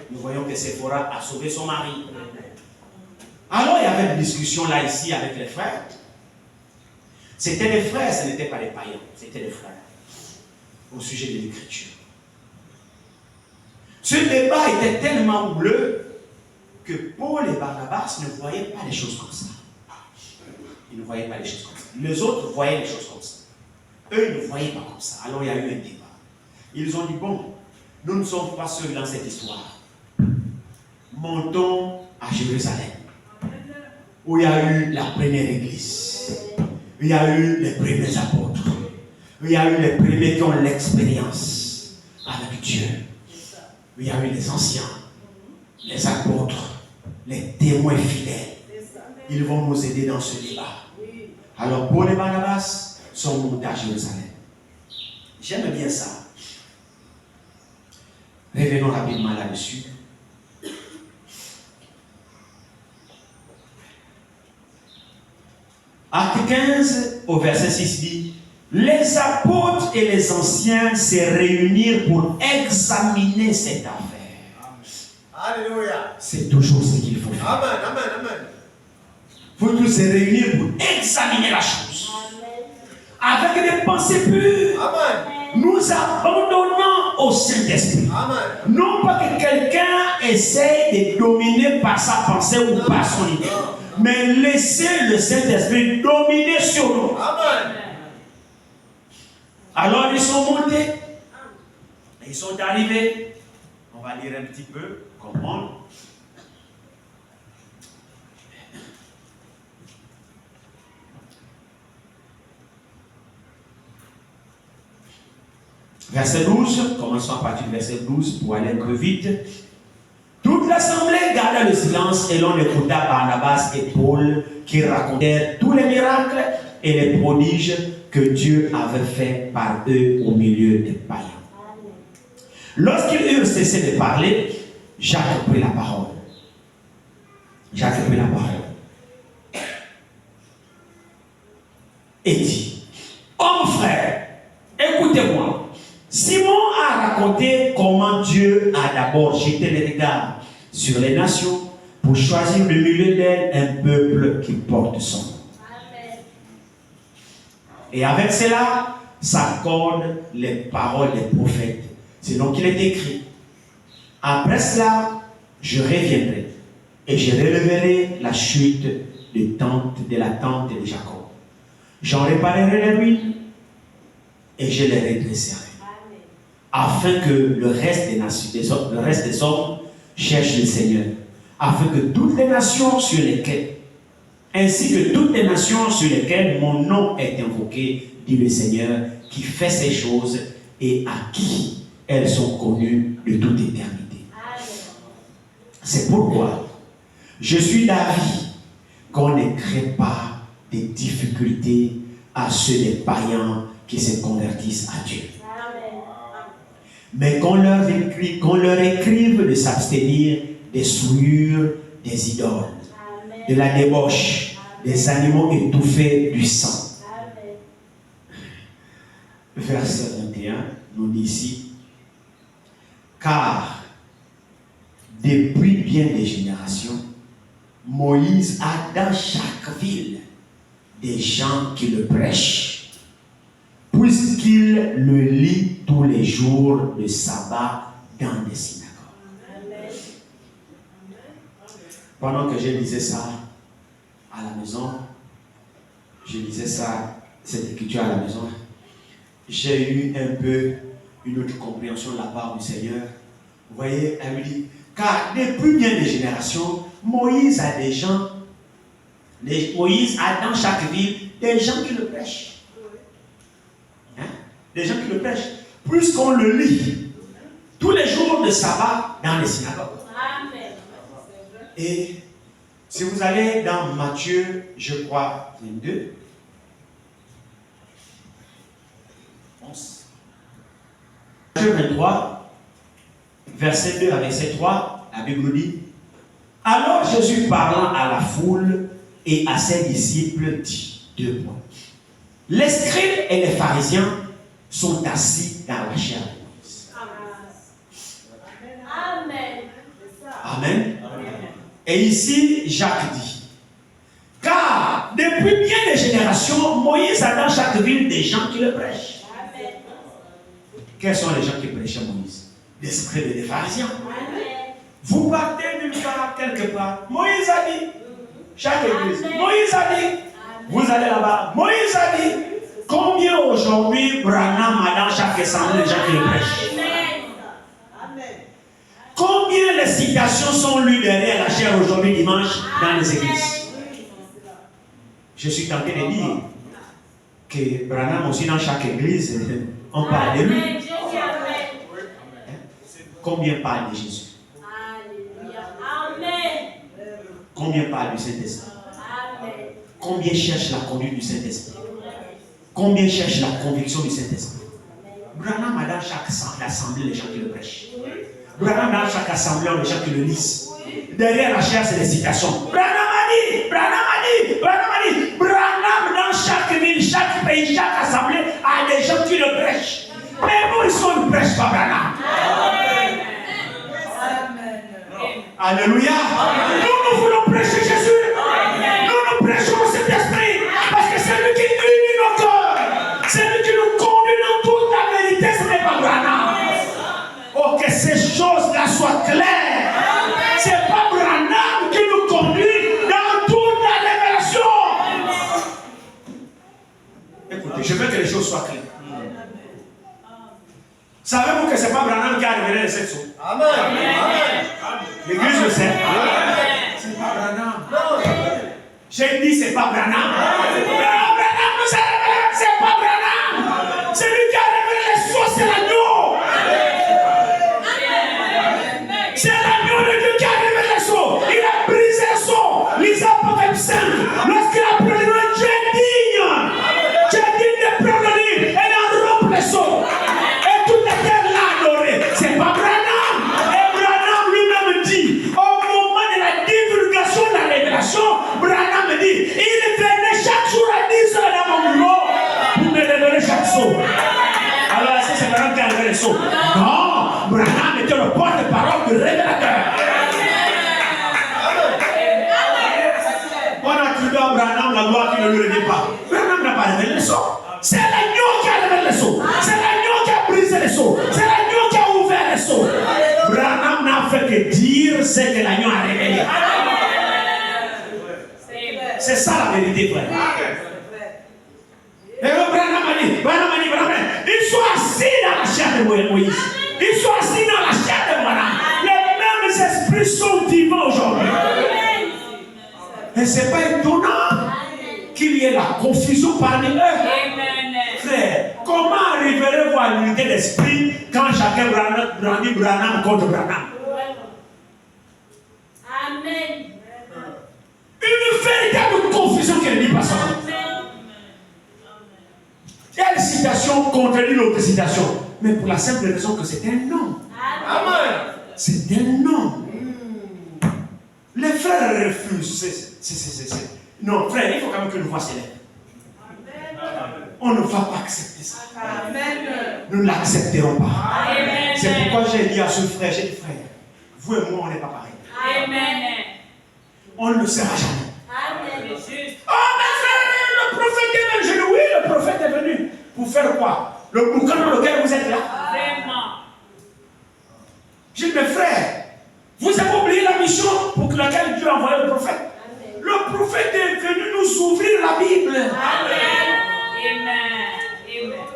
Nous voyons que Séphora a sauvé son mari. Alors il y avait une discussion là, ici, avec les frères. C'était des frères, ce n'était pas des païens. C'était des frères. Au sujet de l'écriture. Ce débat était tellement bleu que Paul et Barnabas ne voyaient pas les choses comme ça. Ils ne voyaient pas les choses comme ça. Les autres voyaient les choses comme ça. Eux, ils ne voyaient pas comme ça. Alors il y a eu un débat. Ils ont dit, bon, nous ne sommes pas seuls dans cette histoire. Montons à Jérusalem, où il y a eu la première église, où il y a eu les premiers apôtres, où il y a eu les premiers qui ont l'expérience avec Dieu, où il y a eu les anciens, les apôtres, les témoins fidèles. Ils vont nous aider dans ce débat. Alors, Paul et Barnabas sont montés à Jérusalem. J'aime bien ça. Revenons rapidement là-dessus. Acte 15, au verset 6 dit, les apôtres et les anciens se réunirent pour examiner cette affaire.
Alléluia.
C'est toujours ce qu'il faut faire.
Amen.
Il faut tous se réunir pour examiner la chose. Avec des pensées pures.
Amen.
Nous abandonnons au Saint-Esprit. Non pas que quelqu'un essaye de dominer par sa pensée ou par son idée, mais laisser le Saint-Esprit dominer sur nous.
Amen.
Alors ils sont montés, ils sont arrivés. On va lire un petit peu, comprendre. Verset 12, commençons à partir du verset 12 pour aller un peu vite. Toute l'assemblée garda le silence et l'on écouta Barnabas et Paul qui racontèrent tous les miracles et les prodiges que Dieu avait fait par eux au milieu des païens. Lorsqu'ils eurent cessé de parler, Jacques prit la parole. Et dit, hommes frères, écoutez-moi. Simon a raconté comment Dieu a d'abord jeté les regards sur les nations pour choisir du milieu d'elles un peuple qui porte son nom. Et avec cela s'accordent les paroles des prophètes. C'est donc qu'il est écrit. Après cela, je reviendrai et je releverai la chute de la tente de Jacob. J'en réparerai les ruines et je les redresserai. Afin que le reste des hommes cherchent le Seigneur. Afin que toutes les nations sur lesquelles, ainsi que toutes les nations sur lesquelles mon nom est invoqué, dit le Seigneur, qui fait ces choses et à qui elles sont connues de toute éternité. C'est pourquoi je suis d'avis qu'on ne crée pas des difficultés à ceux des païens qui se convertissent à Dieu. Mais qu'on leur écrive de s'abstenir des souillures des idoles, de la débauche, des animaux étouffés du sang. Verset 21 nous dit ici, car depuis bien des générations, Moïse a dans chaque ville des gens qui le prêchent, puisqu'il le lit tous les jours le sabbat dans les synagogues. Pendant que je lisais ça à la maison, je lisais ça, cette écriture à la maison, j'ai eu un peu une autre compréhension de la part du Seigneur. Vous voyez, elle me dit, car depuis bien des générations, Moïse a des gens, Moïse a dans chaque ville des gens qui le prêchent. Hein? Des gens qui le prêchent. Puisqu'on le lit tous les jours de sabbat dans les synagogues. Amen. Et si vous allez dans Matthieu, je crois, 22, Matthieu 23, verset 2 à verset 3, la Bible nous dit, alors Jésus parlant à la foule et à ses disciples dit, 2 points. Les scribes et les pharisiens sont assis dans la chair de Moïse. Amen. Amen. Et ici, Jacques dit, car depuis bien des générations, Moïse a dans chaque ville des gens qui le prêchent. Amen. Quels sont les gens qui prêchaient Moïse? Des scribes et des pharisiens. Amen. Vous partez d'une part, quelque part. Moïse a dit, chaque église, Moïse a dit, vous allez là-bas, Moïse a dit, combien aujourd'hui Branham a dans chaque assemblée les gens qui le prêchent? Combien les citations sont lues derrière la chair aujourd'hui dimanche dans les églises? Je suis tenté de dire que Branham aussi dans chaque église, on parle de lui. Combien parle de Jésus? Combien parle du Saint-Esprit? Combien cherche la conduite du Saint-Esprit? Combien cherche la conviction du Saint-Esprit? Branham a dans chaque assemblée les gens qui le prêchent. Branham dans chaque assemblée les gens qui le lisent. Derrière la chair, c'est des citations. Branham a dit, Branham a dit, Branham a dit. Branham dans chaque ville, chaque pays, chaque assemblée a des gens qui le prêchent. Mais nous, ici, on ne prêche pas Branham. Alléluia. Nous voulons prêcher Jésus. Nous prêchons le Saint-Esprit. Parce que c'est lui qui unit nos cœurs. C'est lui qui nous conduit dans toute la vérité. Ce n'est pas Branham. Oh, que ces choses-là soient claires. Ce n'est pas Branham qui nous conduit dans toute la révélation. Écoutez, je veux que les choses soient claires. Savez-vous que ce n'est pas Branham qui a révélé les 7 sceaux? Amen. L'église le sait. Ce n'est pas Branham. J'ai dit c'est pas Branham. Branham nous a révélé, c'est pas Branham. C'est lui qui a révélé les sceaux, c'est l'agneau. C'est l'agneau de Dieu qui a révélé les sceaux. Il a brisé les sceaux. Lisez Apocalypse 5. Lorsqu'il a pris le nom, Dieu est digne. Dieu est digne de prendre le livre et d'en rompre les sceaux. C'est pas Branham. Et Branham lui-même dit, au moment de la divulgation de la révélation, Branham dit, il venait chaque jour à 10 heures dans mon bureau pour me révéler chaque saut. Alors est-ce que c'est Branham qui a révélé les sauts? Non, Branham était le porte-parole du révélateur. On attribue à Branham la gloire qui ne lui revient pas. Branham n'a pas révélé les sauts. C'est l'agneau qui a révélé les sauts. C'est l'agneau qui a brisé les sauts. C'est l'agneau qui a ouvert les sauts. Branham n'a fait que dire ce que l'agneau a révélé. C'est ça la vérité, frère. Et Branham a dit, ils sont assis dans la chair de Moïse. Ils sont assis dans la chair de Branham. Les mêmes esprits sont vivants aujourd'hui. Et ce n'est pas étonnant qu'il y ait la confusion parmi eux. Frère, comment arriverez-vous à l'unité d'esprit quand chacun brandit Branham contre Branham? Amen. Une véritable confusion qui ne dit pas ça. Quelle citation contredit l'autre citation? Mais pour la simple raison que c'est un nom.
Amen.
C'est un nom. Les frères refusent. Non, frère, il faut quand même que nous voix s'élève. On ne va pas accepter ça.
Amen.
Nous ne l'accepterons pas.
Amen.
C'est pourquoi j'ai dit à ce frère, j'ai dit frère, vous et moi on n'est pas pareil.
Amen.
On ne le sera jamais.
Amen.
Oh mais frère, le prophète est venu. J'ai dit oui, le prophète est venu. Pour faire quoi? Le bouquin dans lequel vous êtes là.
Vraiment.
J'ai dit mais frère, vous avez oublié la mission pour laquelle Dieu a envoyé le prophète. Le prophète est venu nous ouvrir la Bible.
Amen.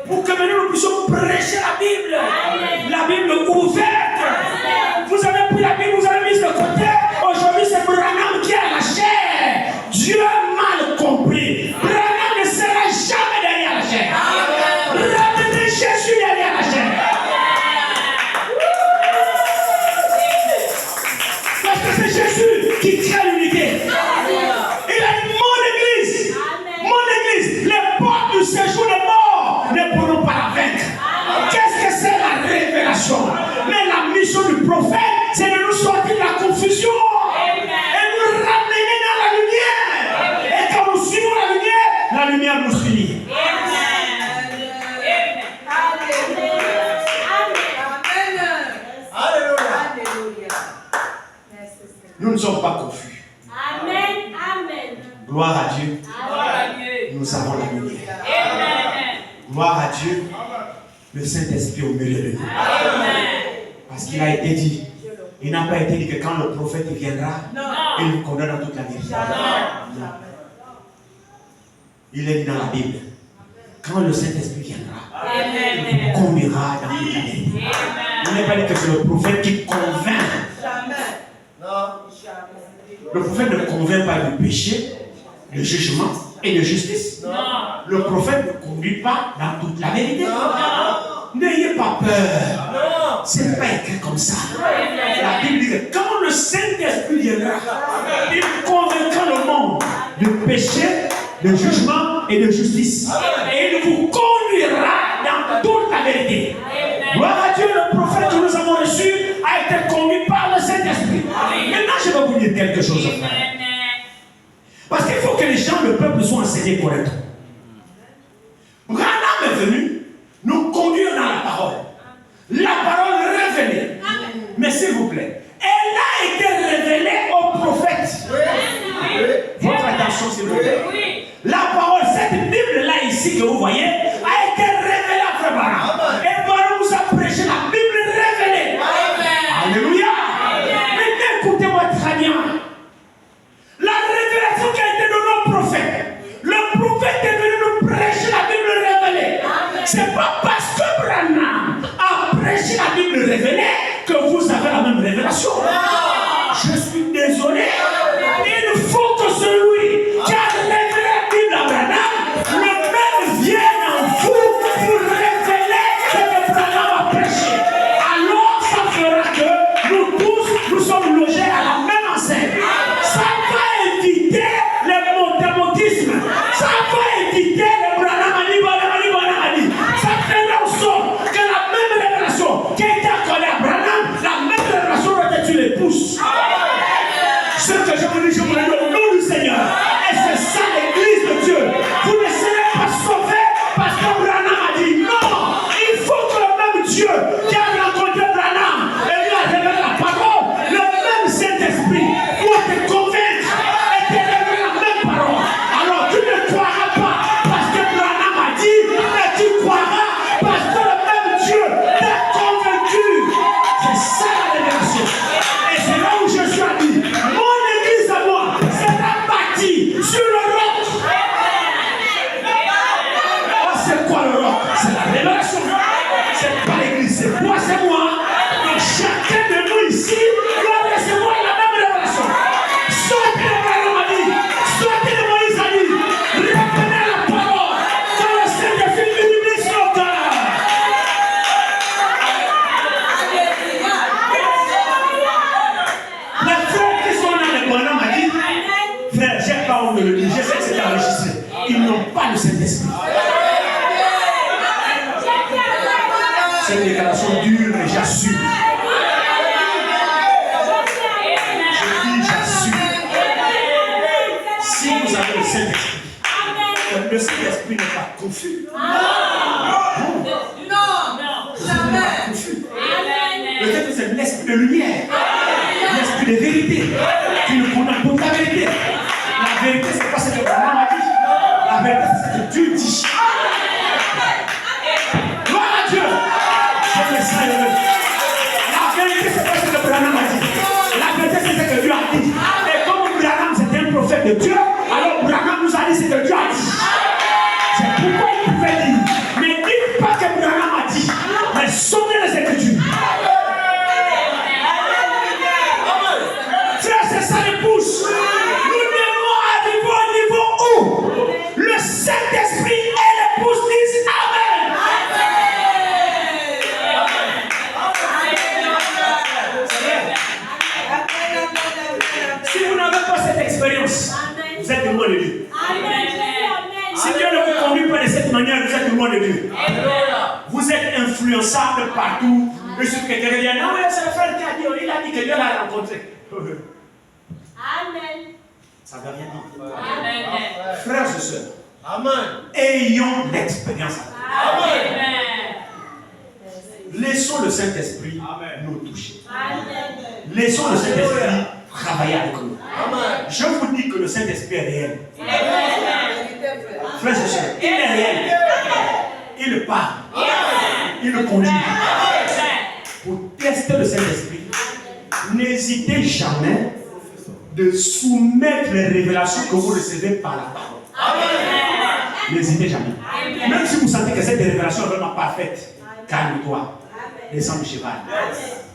Pour que nous puissions prêcher la Bible.
Amen.
La Bible ouverte.
Amen.
Vous avez pris la Bible, vous avez mis de côté. Aujourd'hui, c'est Branham qui a la chair. Dieu a mal compris. Branham ne sera jamais derrière la chair. Ramenez Jésus derrière la chair. Parce que c'est Jésus qui tient l'unité. Il a dit mon église. Mon église. Les portes du séjour des morts ne pourront pas la vaincre. Qu'est-ce que c'est la révélation? Mais la mission du prophète, c'est de nous sortir de la confusion et nous ramener dans la lumière. Et quand nous suivons la lumière nous suit. Nous ne sommes pas confus.
Amen. Amen.
Gloire à Dieu. Nous avons la lumière. Gloire à Dieu. Le Saint-Esprit au milieu de nous. Parce qu'il a été dit, il n'a pas été dit que quand le prophète viendra, il nous condamne dans toute la vérité. Non. Il est dit dans la Bible, quand le Saint-Esprit viendra, il nous conduira dans toute la vérité. Il n'est pas dit que c'est le prophète qui convainc. Le prophète ne convainc pas du péché, du jugement et de justice. Le prophète ne conduit pas dans toute la vérité. N'ayez pas peur. C'est pas écrit comme ça. La Bible dit que quand le Saint-Esprit viendra, il convaincra le monde du péché, de jugement et de justice. Et il vous conduira dans toute la vérité. Gloire à Dieu, le prophète que nous avons reçu a été conduit par le Saint-Esprit. Maintenant, je vais vous dire quelque chose. Parce qu'il faut que les gens, le peuple, soient enseignés correctement. Branham est venu nous conduire dans la parole. La parole révélée. Mais s'il vous plaît, elle a été révélée au prophète. Votre attention, s'il vous plaît. La parole, cette Bible-là ici que vous voyez, a été révélée à Frère Branham. Et Branham nous a prêché la Bible révélée. Alléluia. Maintenant, écoutez-moi très bien. La révélation qui a été donnée au prophète. Le prophète est venu nous prêcher la Bible révélée. C'est pas parce que Branham a prêché la Bible révélée que vous avez la même révélation. Je suis désolé. Il faut que celui qui a révélé la Bible à Branham, le même vienne en vous pour révéler ce que Branham a prêché. Alors ça fera que nous tous, nous sommes logés à la même enseigne. Ça va éviter les démotismes. Ça va éviter les Branham a dit. Ça fera en sorte que la même révélation qui a été accordée à Branham, la même révélation doit être sur les pouces. Ce que je vous dis au nom du Seigneur. Et c'est ça l'église de Dieu. Vous ne serez pas sauvés parce que Branham a dit non. Il faut que le même Dieu qui a rencontré Branham et lui a révélé la parole, le même Saint-Esprit, doit te convaincre et te révéler la même parole. Alors tu ne croiras pas parce que Branham a dit, mais tu croiras parce que le même Dieu t'a convaincu. C'est ça la révélation. Et c'est là où je suis dit, mon église à moi sera bâtie sur le roc. Oh, c'est quoi le roc? C'est la révélation. C'est pas l'église, c'est toi, c'est moi. Et chacun de nous ici doit recevoir la même révélation. Sortez de Branham a dit, sortez de Moïse a dit, reprenez la parole. Quand le Saint-Esprit illumine son cœur. Les frères qui sont dans le Branham a dit, frère, j'ai pas honte de le dire, je sais que c'est enregistré. Ils n'ont pas le Saint-Esprit. cette déclaration dure et j'assume. Je dis j'assume. Si vous avez le Saint-Esprit, le Saint-Esprit n'est pas confus. Peut-être que c'est l'esprit de lumière, l'esprit de vérité, qui nous condamne pour la vérité. La vérité, c'est pas ce que Branham a dit. La vérité, c'est ce que Dieu dit. Gloire à Dieu. Je fais ça, la vérité, c'est pas ce que Branham a dit. La vérité, c'est ce que Dieu a dit. Et comme Branham, c'était un prophète de Dieu, alors Branham nous a dit ce que Dieu a dit. C'est pourquoi il pouvait dire. Mais dites pas que Branham a dit, mais sauvez les Écritures. Frère, c'est ça les pousse. Nous devons arriver au niveau où le Saint-Esprit et l'épouse disent Amen. Si vous n'avez pas cette expérience, vous êtes loin de Dieu. Si Dieu ne vous conduit pas de cette manière, vous êtes loin de Dieu. Vous êtes influençable partout. Et si quelqu'un dit, non, mais c'est le frère qui a dit, il a dit que Dieu l'a rencontré.
Amen.
Ça ne veut rien dire.
Amen.
Frères et sœurs,
Amen.
ayons l'expérience.
Amen.
Laissons le Saint-Esprit nous toucher.
Amen.
Laissons le Saint-Esprit travailler avec nous.
Amen.
Je vous dis que le Saint-Esprit est réel.
Amen.
Frères et sœurs, il est réel. Il parle. Il nous conduit. Pour tester le Saint-Esprit, n'hésitez jamais de soumettre les révélations que vous recevez par la parole. N'hésitez jamais. Même si vous sentez que cette révélation est vraiment parfaite, calme-toi. Descends du cheval.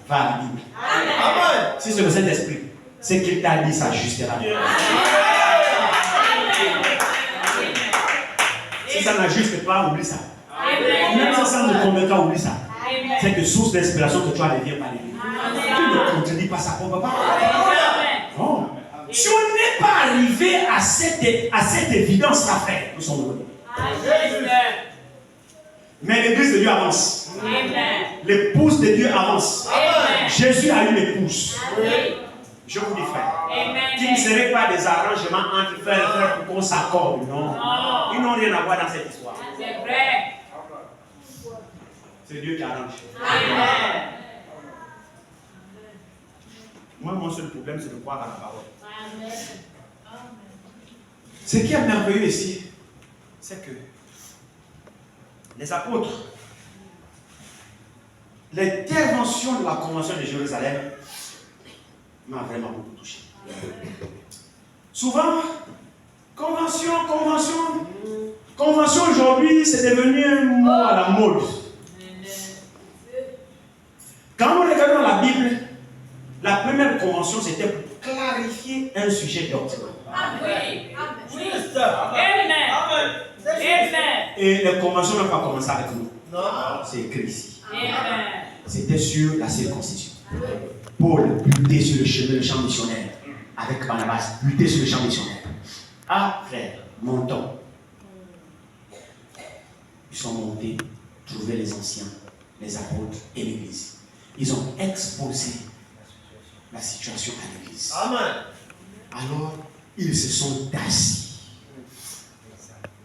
Va à la Bible.
Amen.
Si c'est le Saint-Esprit, ce qu'il t'a dit s'ajustera. Si ça n'ajuste pas, oublie ça. Même si ça ne convainc pas, oublie ça. C'est que source d'inspiration que tu as devient par l'Église. Tu ne contredis pas sa propre parole. Oh. Si on n'est pas arrivé à cette évidence-là, frère, nous sommes loin. Mais l'église de Dieu avance. L'épouse de Dieu avance. Jésus a une épouse. Je vous dis, frère, qu'il ne serait pas des arrangements entre frères et frères pour qu'on s'accorde. Non. Ils n'ont rien à voir dans cette histoire.
C'est vrai.
C'est Dieu qui arrange. Moi, mon seul problème, c'est de croire à la parole. Ce qui est merveilleux ici, c'est que les apôtres, l'intervention de la Convention de Jérusalem m'a vraiment beaucoup touché. Souvent, convention aujourd'hui, c'est devenu un mot à la mode. Quand nous regardons la Bible, la première convention, c'était pour clarifier un sujet doctrinal. Et les conventions n'ont pas commencé avec nous. C'est écrit ici. C'était sur la circoncision. Paul butait sur le champ missionnaire. Avec Barnabas, butait sur le champ missionnaire. Ah, frère, montons. Ils sont montés, trouver les anciens, les apôtres et l'église. Ils ont exposé la situation à l'église.
Amen.
Alors, ils se sont assis.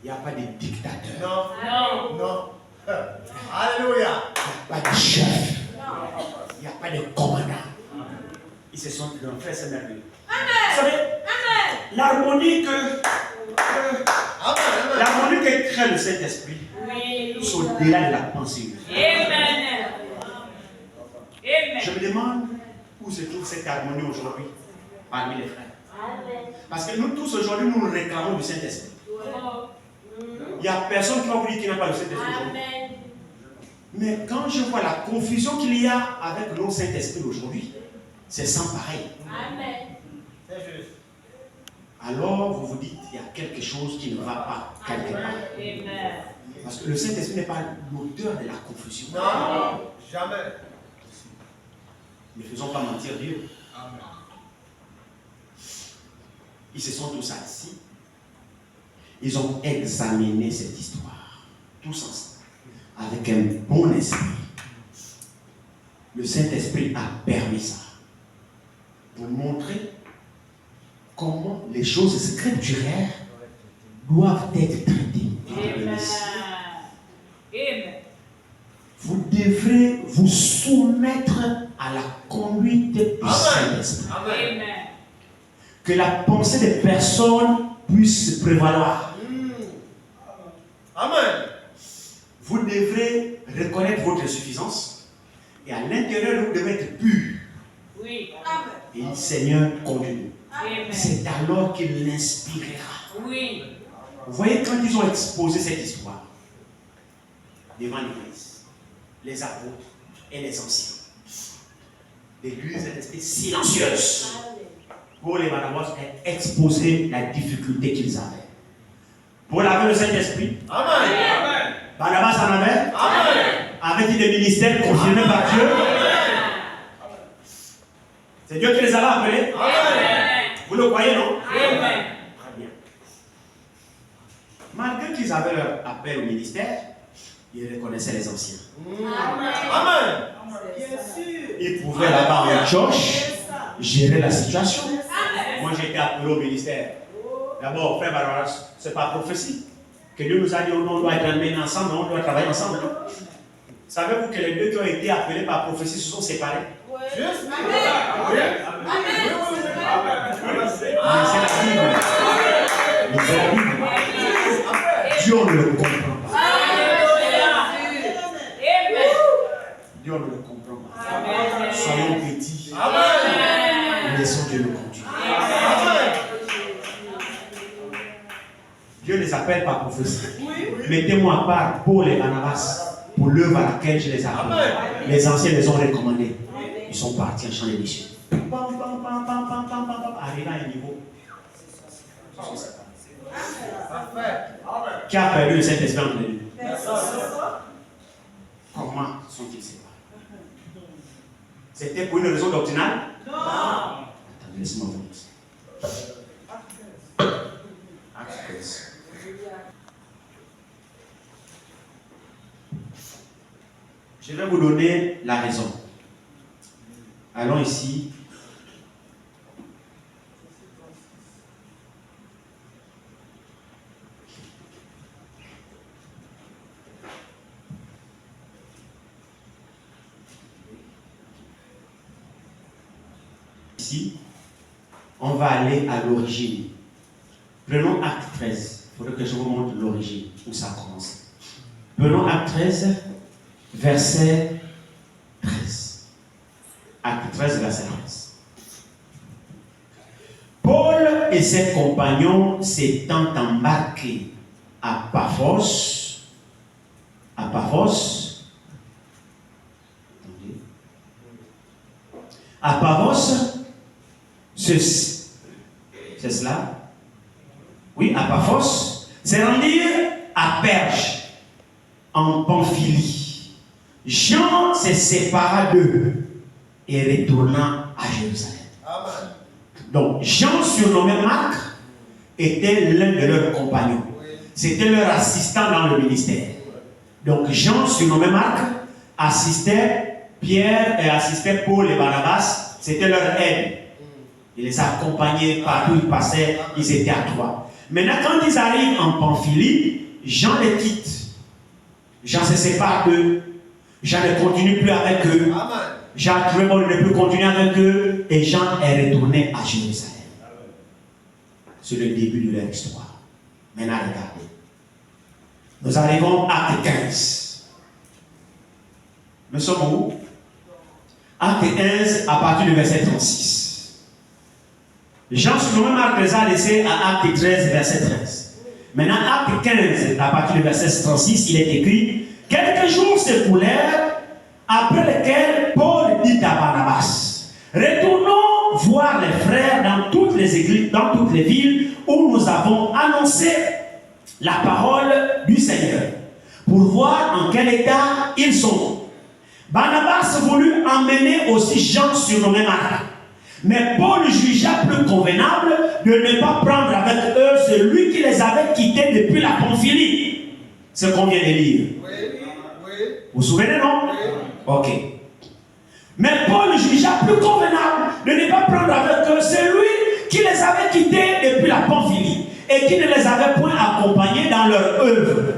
Il n'y a pas de dictateur.
Non. Alléluia.
Il n'y a pas de chef. Il n'y a pas de commandant. Ils se sont dit, non, frère, c'est merveilleux. Vous savez, l'harmonie que crée le Saint-Esprit, c'est au-delà de la pensée. Je me demande où se trouve cette harmonie aujourd'hui parmi les frères. Parce que nous tous aujourd'hui, nous réclamons du Saint-Esprit. Il n'y a personne qui va vous dire qu'il n'a pas le Saint-Esprit aujourd'hui. Mais quand je vois la confusion qu'il y a avec le Saint-Esprit aujourd'hui, c'est sans pareil. Alors vous vous dites, il y a quelque chose qui ne va pas quelque part. Parce que le Saint-Esprit n'est pas l'auteur de la confusion.
Non, jamais.
Ne faisons pas mentir Dieu. Ils se sont tous assis. Ils ont examiné cette histoire, tous ensemble, avec un bon esprit. le Saint-Esprit a permis ça. Pour montrer comment les choses scripturaires doivent être traitées.
Amen.
Vous devrez vous soumettre à la conduite du Saint-Esprit.
Amen.
Que la pensée des personnes puisse prévaloir.
Amen.
Vous devrez reconnaître votre suffisance et à l'intérieur, vous devez être pur.
Oui.
Et le Seigneur conduit.
Amen.
C'est alors qu'il l'inspirera.
Oui.
Vous voyez, quand ils ont exposé cette histoire devant l'Église, les apôtres et les anciens, l'Église est restée silencieuse pour les Barnabas exposer la difficulté qu'ils avaient. Pour laver le Saint-Esprit,
Amen.
Barnabas en avait,
Amen.
avait-il des ministères confirmés par Dieu? C'est Dieu qui les avait appelés.
Amen.
Vous le croyez, non?
Amen.
Très bien. Malgré qu'ils avaient leur appel au ministère, ils reconnaissaient les anciens.
Amen.
Ils pouvaient là-bas en Antioche gérer la situation. Moi, j'ai été appelé au ministère. D'abord, frère Barnabas, ce n'est pas prophétie. Que Dieu nous a dit, on doit être amenés ensemble, on doit travailler ensemble. Savez-vous que les deux qui ont été appelés par prophétie se sont séparés?
Juste.
Mais c'est la Bible. Mais c'est la Bible. Dieu ne le comprend pas. Dieu ne le comprend pas. Soyons petits. Laissons Dieu le conduire. Dieu les appelle par prophétie. Mettez-moi à part Paul et Barnabas pour l'œuvre à laquelle je les appelle. Les anciens les ont recommandés. Ils sont partis en champ de mission. Arrivé à un niveau. Qui a perdu le Saint-Esprit entre les deux? Comment sont-ils séparés? C'était pour une raison doctrinale? Non. Attendez, laissez-moi vous dire. Acte 13. Je vais vous donner la raison. Allons ici. Ici, on va aller à l'origine. Prenons Acte 13. Il faudrait que je vous montre l'origine, où ça a commencé. Prenons Acte 13, verset 13. Acte 13, verset 13. Paul et ses compagnons s'étant embarqués à Paphos, c'est cela? Oui, à Paphos, c'est rendirent à Perge, en Pamphylie. Jean se sépara d'eux et retourna à Jérusalem.
Amen.
Donc, Jean, surnommé Marc, était l'un de leurs compagnons. C'était leur assistant dans le ministère. Donc, Jean, surnommé Marc, assistait Pierre et assistait Paul et Barnabas. C'était leur aide. Il les accompagnait partout où ils passaient. Ils étaient à trois. Maintenant, quand ils arrivent en Pamphylie, Jean les quitte. Jean se sépare d'eux. Jean ne continue plus avec eux.
Amen.
Jean ne peut plus continuer avec eux. Et Jean est retourné à Jérusalem. C'est le début de leur histoire. Maintenant, regardez. Nous arrivons à Acte 15. Nous sommes où? Acte 15 à partir du verset 36. Jean, surnommé Marc, les a laissés à Acte 13, verset 13. Maintenant, Acte 15 à partir du verset 36, il est écrit: quelques jours s'écoulèrent, après lesquels Paul dit à Barnabas: retournons voir les frères dans toutes les églises, dans toutes les villes où nous avons annoncé la parole du Seigneur, pour voir en quel état ils sont. Barnabas voulut emmener aussi Jean, surnommé Marc. Mais Paul jugea plus convenable de ne pas prendre avec eux celui qui les avait quittés depuis la Pamphylie. Ce qu'on vient de lire.
Oui.
Vous vous souvenez, non?
Oui.
Ok. Mais Paul jugea plus convenable de ne pas prendre avec eux celui qui les avait quittés depuis la Pamphylie et qui ne les avait point accompagnés dans leur œuvre.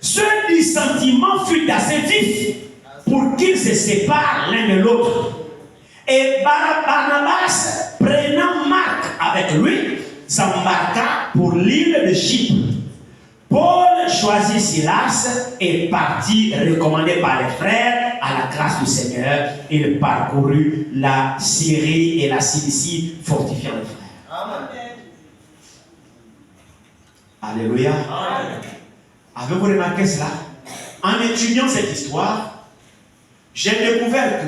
Ce dissentiment fut assez vif pour qu'ils se séparent l'un de l'autre. Et Barnabas, prenant Marc avec lui, s'embarqua pour l'île de Chypre. Paul choisit Silas et partit, recommandé par les frères, à la grâce du Seigneur. Il parcourut la Syrie et la Cilicie, fortifiant les frères.
Amen.
Alléluia.
Amen.
Avez-vous remarqué cela? En étudiant cette histoire, j'ai découvert que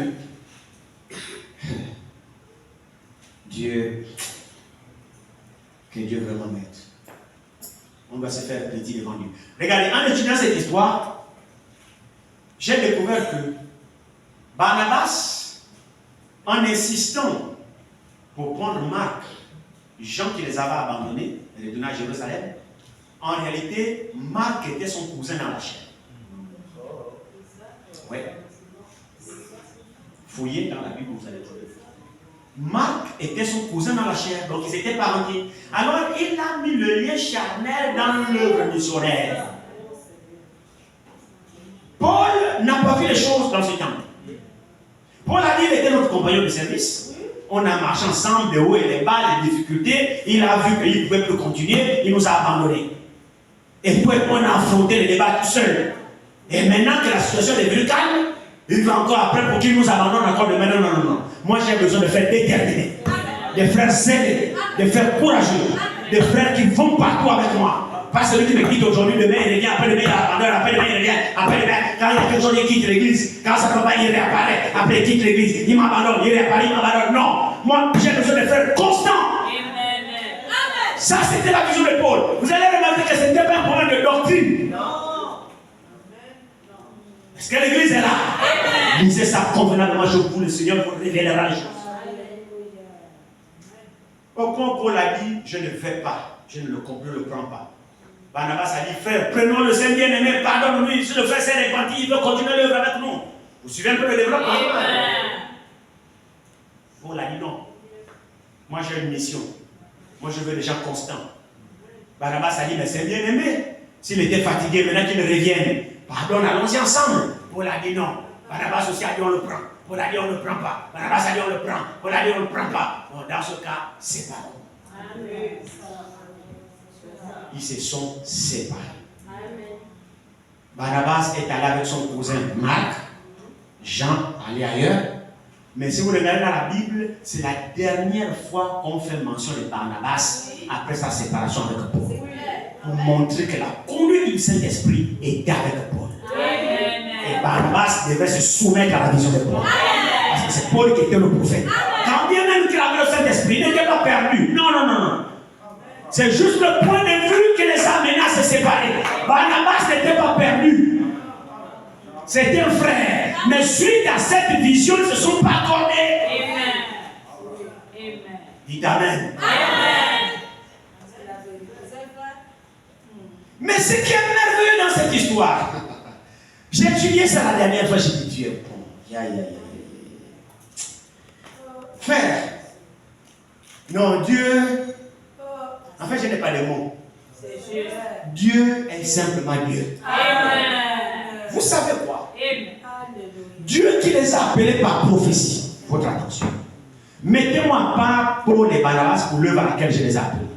Dieu vraiment m'aide. On va se faire petit devant Dieu. Regardez, en étudiant cette histoire, j'ai découvert que Barnabas, en insistant pour prendre Marc, Jean qui les avait abandonnés et les donner à Jérusalem, en réalité, Marc était son cousin dans la chair. Oui. Fouillez dans la Bible, vous allez trouver. Marc était son cousin dans la chair, donc ils étaient parentés. Alors il a mis le lien charnel dans l'œuvre missionnaire. Paul n'a pas vu les choses dans ce temps. Paul a dit qu'il était notre compagnon de service. On a marché ensemble de haut et les bas, les difficultés. Il a vu qu'il ne pouvait plus continuer, il nous a abandonnés. Et puis on a affronté les débats tout seul. Et maintenant que la situation est devenue calme, il va encore après pour qu'il nous abandonne encore de maintenant. Non. Moi j'ai besoin de frères déterminés, des frères zélés, des frères courageux, des frères qui vont partout avec moi. Pas celui qui me quitte aujourd'hui, demain il revient, après demain il abandonne, après demain il revient, après demain, quand il y a quelque chose, il quitte l'église, quand ça ne va pas, il réapparaît, après il quitte l'église, il m'abandonne, il réapparaît, il m'abandonne. Non, moi j'ai besoin de frères constants. Ça c'était la vision de Paul. Vous allez remarquer que ce n'était pas un problème de doctrine. Est-ce que l'église est là? Lisez ça convenablement, je vous, le Seigneur vous révélera les choses. Au point Paul a dit, je ne vais pas, je ne le prends pas. Barnabas a dit, frère, prenons le Saint bien-aimé, pardonne-lui, si le frère s'est repenti, il veut continuer l'œuvre avec nous. Vous suivez un peu le développement? Paul a dit non. Moi j'ai une mission. Moi je veux des gens constants. Barnabas a dit, mais c'est bien-aimé. S'il était fatigué, maintenant qu'il revienne, pardonne, allons-y ensemble. Paul a dit non. Barnabas aussi a dit on le prend. Paul a dit on ne le prend pas. Barnabas a dit on le prend. Paul a dit on ne le prend pas. Bon, dans ce cas, séparons. Ils se sont séparés. Barnabas est allé avec son cousin Marc. Jean allé ailleurs. Mais si vous regardez dans la Bible, c'est la dernière fois qu'on fait mention de Barnabas après sa séparation avec Paul. Pour montrer que la conduite du Saint-Esprit était avec Paul. Et Barnabas devait se soumettre à la vision de Paul. Parce que c'est Paul qui était le prophète. Quand bien même qu'il avait le Saint-Esprit, il n'était pas perdu. Non. C'est juste le point de vue qui les a amenés à se séparer. Barnabas n'était pas perdu. C'était un frère. Mais suite à cette vision, ils ne se sont pas accordés. Dites Amen. Mais ce qui est merveilleux dans cette histoire, j'ai étudié ça la dernière fois, j'ai dit Dieu est bon. Frère, non, Dieu, en fait je n'ai pas de mots. Dieu est simplement Dieu. Vous savez quoi? Dieu qui les a appelés par prophétie, votre attention. Mettez-moi à part Paul et Barnabas pour l'œuvre à laquelle je les ai appelés.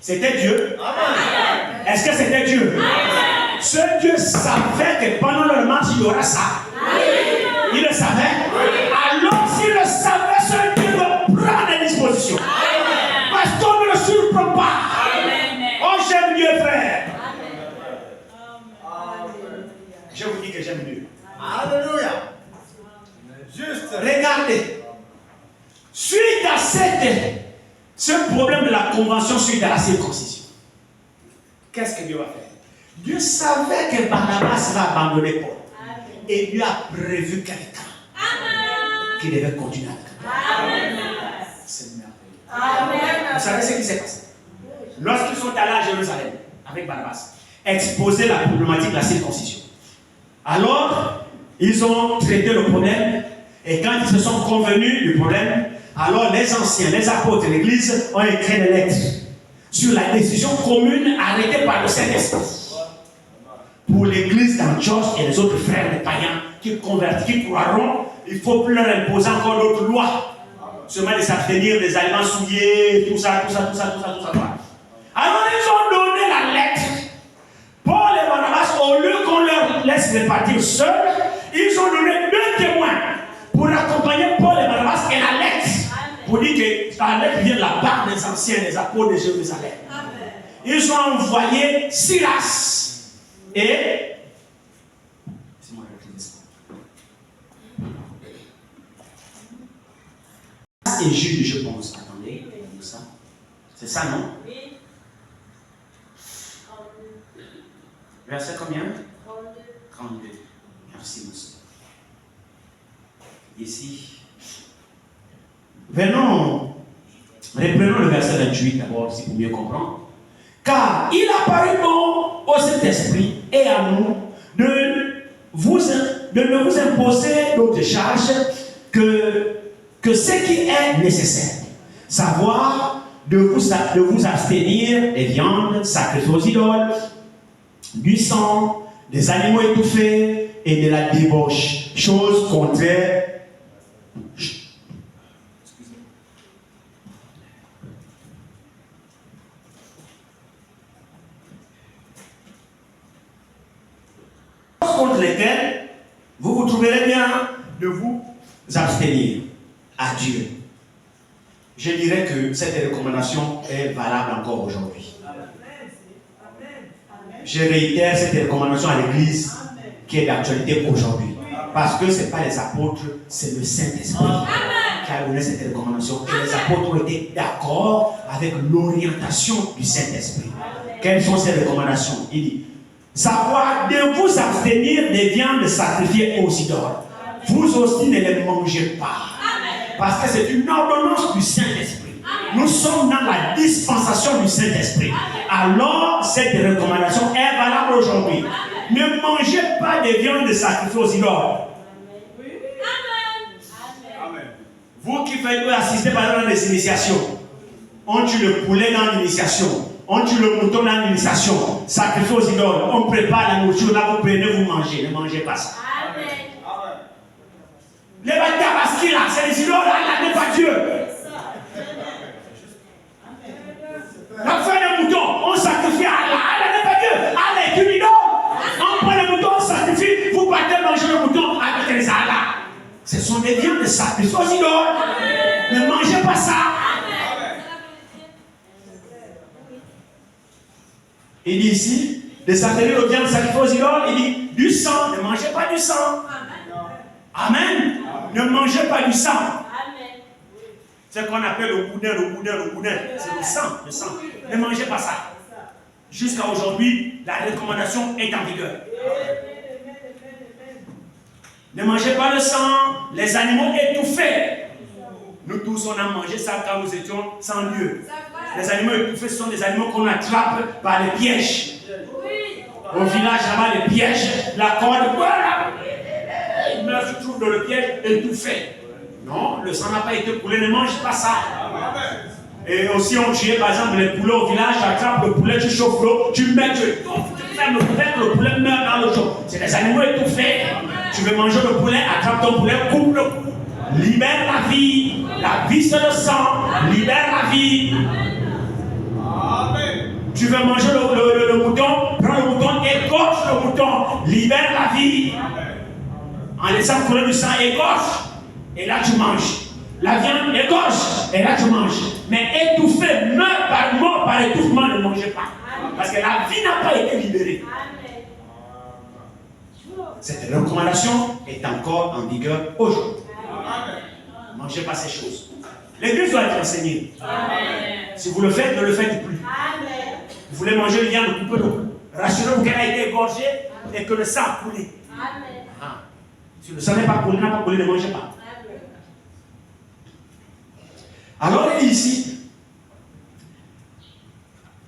C'était Dieu? Amen. Est-ce que c'était Dieu? Amen. Ce Dieu savait que pendant leur marche, il y aura ça. Amen. Il le savait? Amen. Alors, s'il le savait, ce Dieu doit prendre des dispositions. Amen. Parce qu'on ne le surprend pas. Amen. Oh, j'aime Dieu, frère. Amen. Je vous dis que j'aime Dieu.
Alléluia. Juste.
Regardez. Suite à ce problème de la convention suite à la circoncision, qu'est-ce que Dieu va faire? Dieu savait que Barnabas va abandonner Paul. Amen. Et Dieu a prévu quelqu'un qui devait continuer avec lui. C'est merveilleux. Vous savez ce qui s'est passé? Lorsqu'ils sont allés à Jérusalem avec Barnabas, exposer la problématique de la circoncision. Alors, ils ont traité le problème Et quand ils se sont convenus du problème, alors les anciens, les apôtres de l'Église ont écrit des lettres sur la décision commune arrêtée par le Saint-Esprit pour l'Église d'Antioche et les autres frères des païens qui convertis, qui croiront. Il ne faut plus leur imposer encore d'autres lois, seulement de s'abstenir des aliments souillés, tout ça. Alors ils ont donné la lettre. Paul et Barnabas, au lieu qu'on leur laisse repartir seuls, ils ont donné 2 témoins pour accompagner Paul et Barnabas et la lettre. Pour dire que la lettre vient de la part des anciens, des apôtres de Jérusalem. Ils ont envoyé Silas et Jude, je pense. Attendez, ça. C'est ça, non?
Oui.
Verset combien? 32. Merci, monsieur. Ici. Reprenons le verset 28 d'abord, si pour mieux comprendre. Car il a paru bon au Saint-Esprit et à nous de ne vous imposer d'autres charges que ce qui est nécessaire. Savoir de vous abstenir des viandes sacrifiées aux idoles, du sang, des animaux étouffés et de la débauche, chose contraire. Contre lesquels vous vous trouverez bien de vous abstenir à Dieu. Je dirais que cette recommandation est valable encore aujourd'hui. Je réitère cette recommandation à l'Église qui est d'actualité aujourd'hui. Parce que ce n'est pas les apôtres, c'est le Saint-Esprit qui a donné cette recommandation. Et les apôtres ont été d'accord avec l'orientation du Saint-Esprit. Quelles sont ces recommandations? Il dit, savoir de vous abstenir des viandes sacrifiées aux idoles. Vous aussi ne les mangez pas. Parce que c'est une ordonnance du Saint-Esprit. Nous sommes dans la dispensation du Saint-Esprit. Alors, cette recommandation est valable aujourd'hui. Ne mangez pas des viandes sacrifiées aux idoles. Vous qui faites assister par exemple à des initiations, on tue le poulet dans l'initiation. On tue le mouton dans l'initiation, sacrifié aux idoles, on prépare la nourriture, là vous prenez, vous mangez, ne mangez pas ça. Amen. Les batabaski là, c'est les idoles, là n'est pas Dieu. La fin des moutons, on sacrifie à Allah n'est pas Dieu. Allah est une idole. On prend le mouton, on sacrifie, vous partez manger le mouton avec les Allah. Ce sont des viandes sacrifiées aux idoles. Ne mangez pas ça. Il dit ici, de s'atteler aux viandes sacrifiées aux idoles, il dit du sang, ne mangez pas du sang. Amen. Ne mangez pas du sang. C'est ce qu'on appelle le boudin. C'est le sang. Ne mangez pas ça. Jusqu'à aujourd'hui, la recommandation est en vigueur. Ne mangez pas le sang, les animaux étouffés. Nous tous, on a mangé ça quand nous étions sans Dieu. Les animaux étouffés, ce sont des animaux qu'on attrape par les pièges. Au village, là-bas, les pièges, la corde, voilà. Il meurt, se trouve dans le piège étouffé. Non, le sang n'a pas été coulé, ne mange pas ça. Et aussi, on tuait par exemple les poulets au village, tu attrapes le poulet, tu chauffes l'eau, tu mets, tu fermes le poulet, le poulet meurt dans le chaud. C'est des animaux étouffés. Tu veux manger le poulet, attrape ton poulet, coupe le cou. Libère la vie. La vie, c'est le sang. Libère la vie. Tu veux manger le mouton, prends le mouton, égorge le mouton, libère la vie. En laissant couler du sang, égorge, et là tu manges. La viande égorge, et là tu manges. Mais étouffé, mort par étouffement, ne mangez pas. Parce que la vie n'a pas été libérée. Cette recommandation est encore en vigueur aujourd'hui. Ne mangez pas ces choses. L'Église doit être enseignée. Si vous le faites, ne le faites plus. Vous voulez manger le viande, coupez le cou. Rassurez-vous qu'elle a été égorgée et que le sang a coulé. Si le sang n'est pas coulé, ne mangez pas. Alors il dit ici,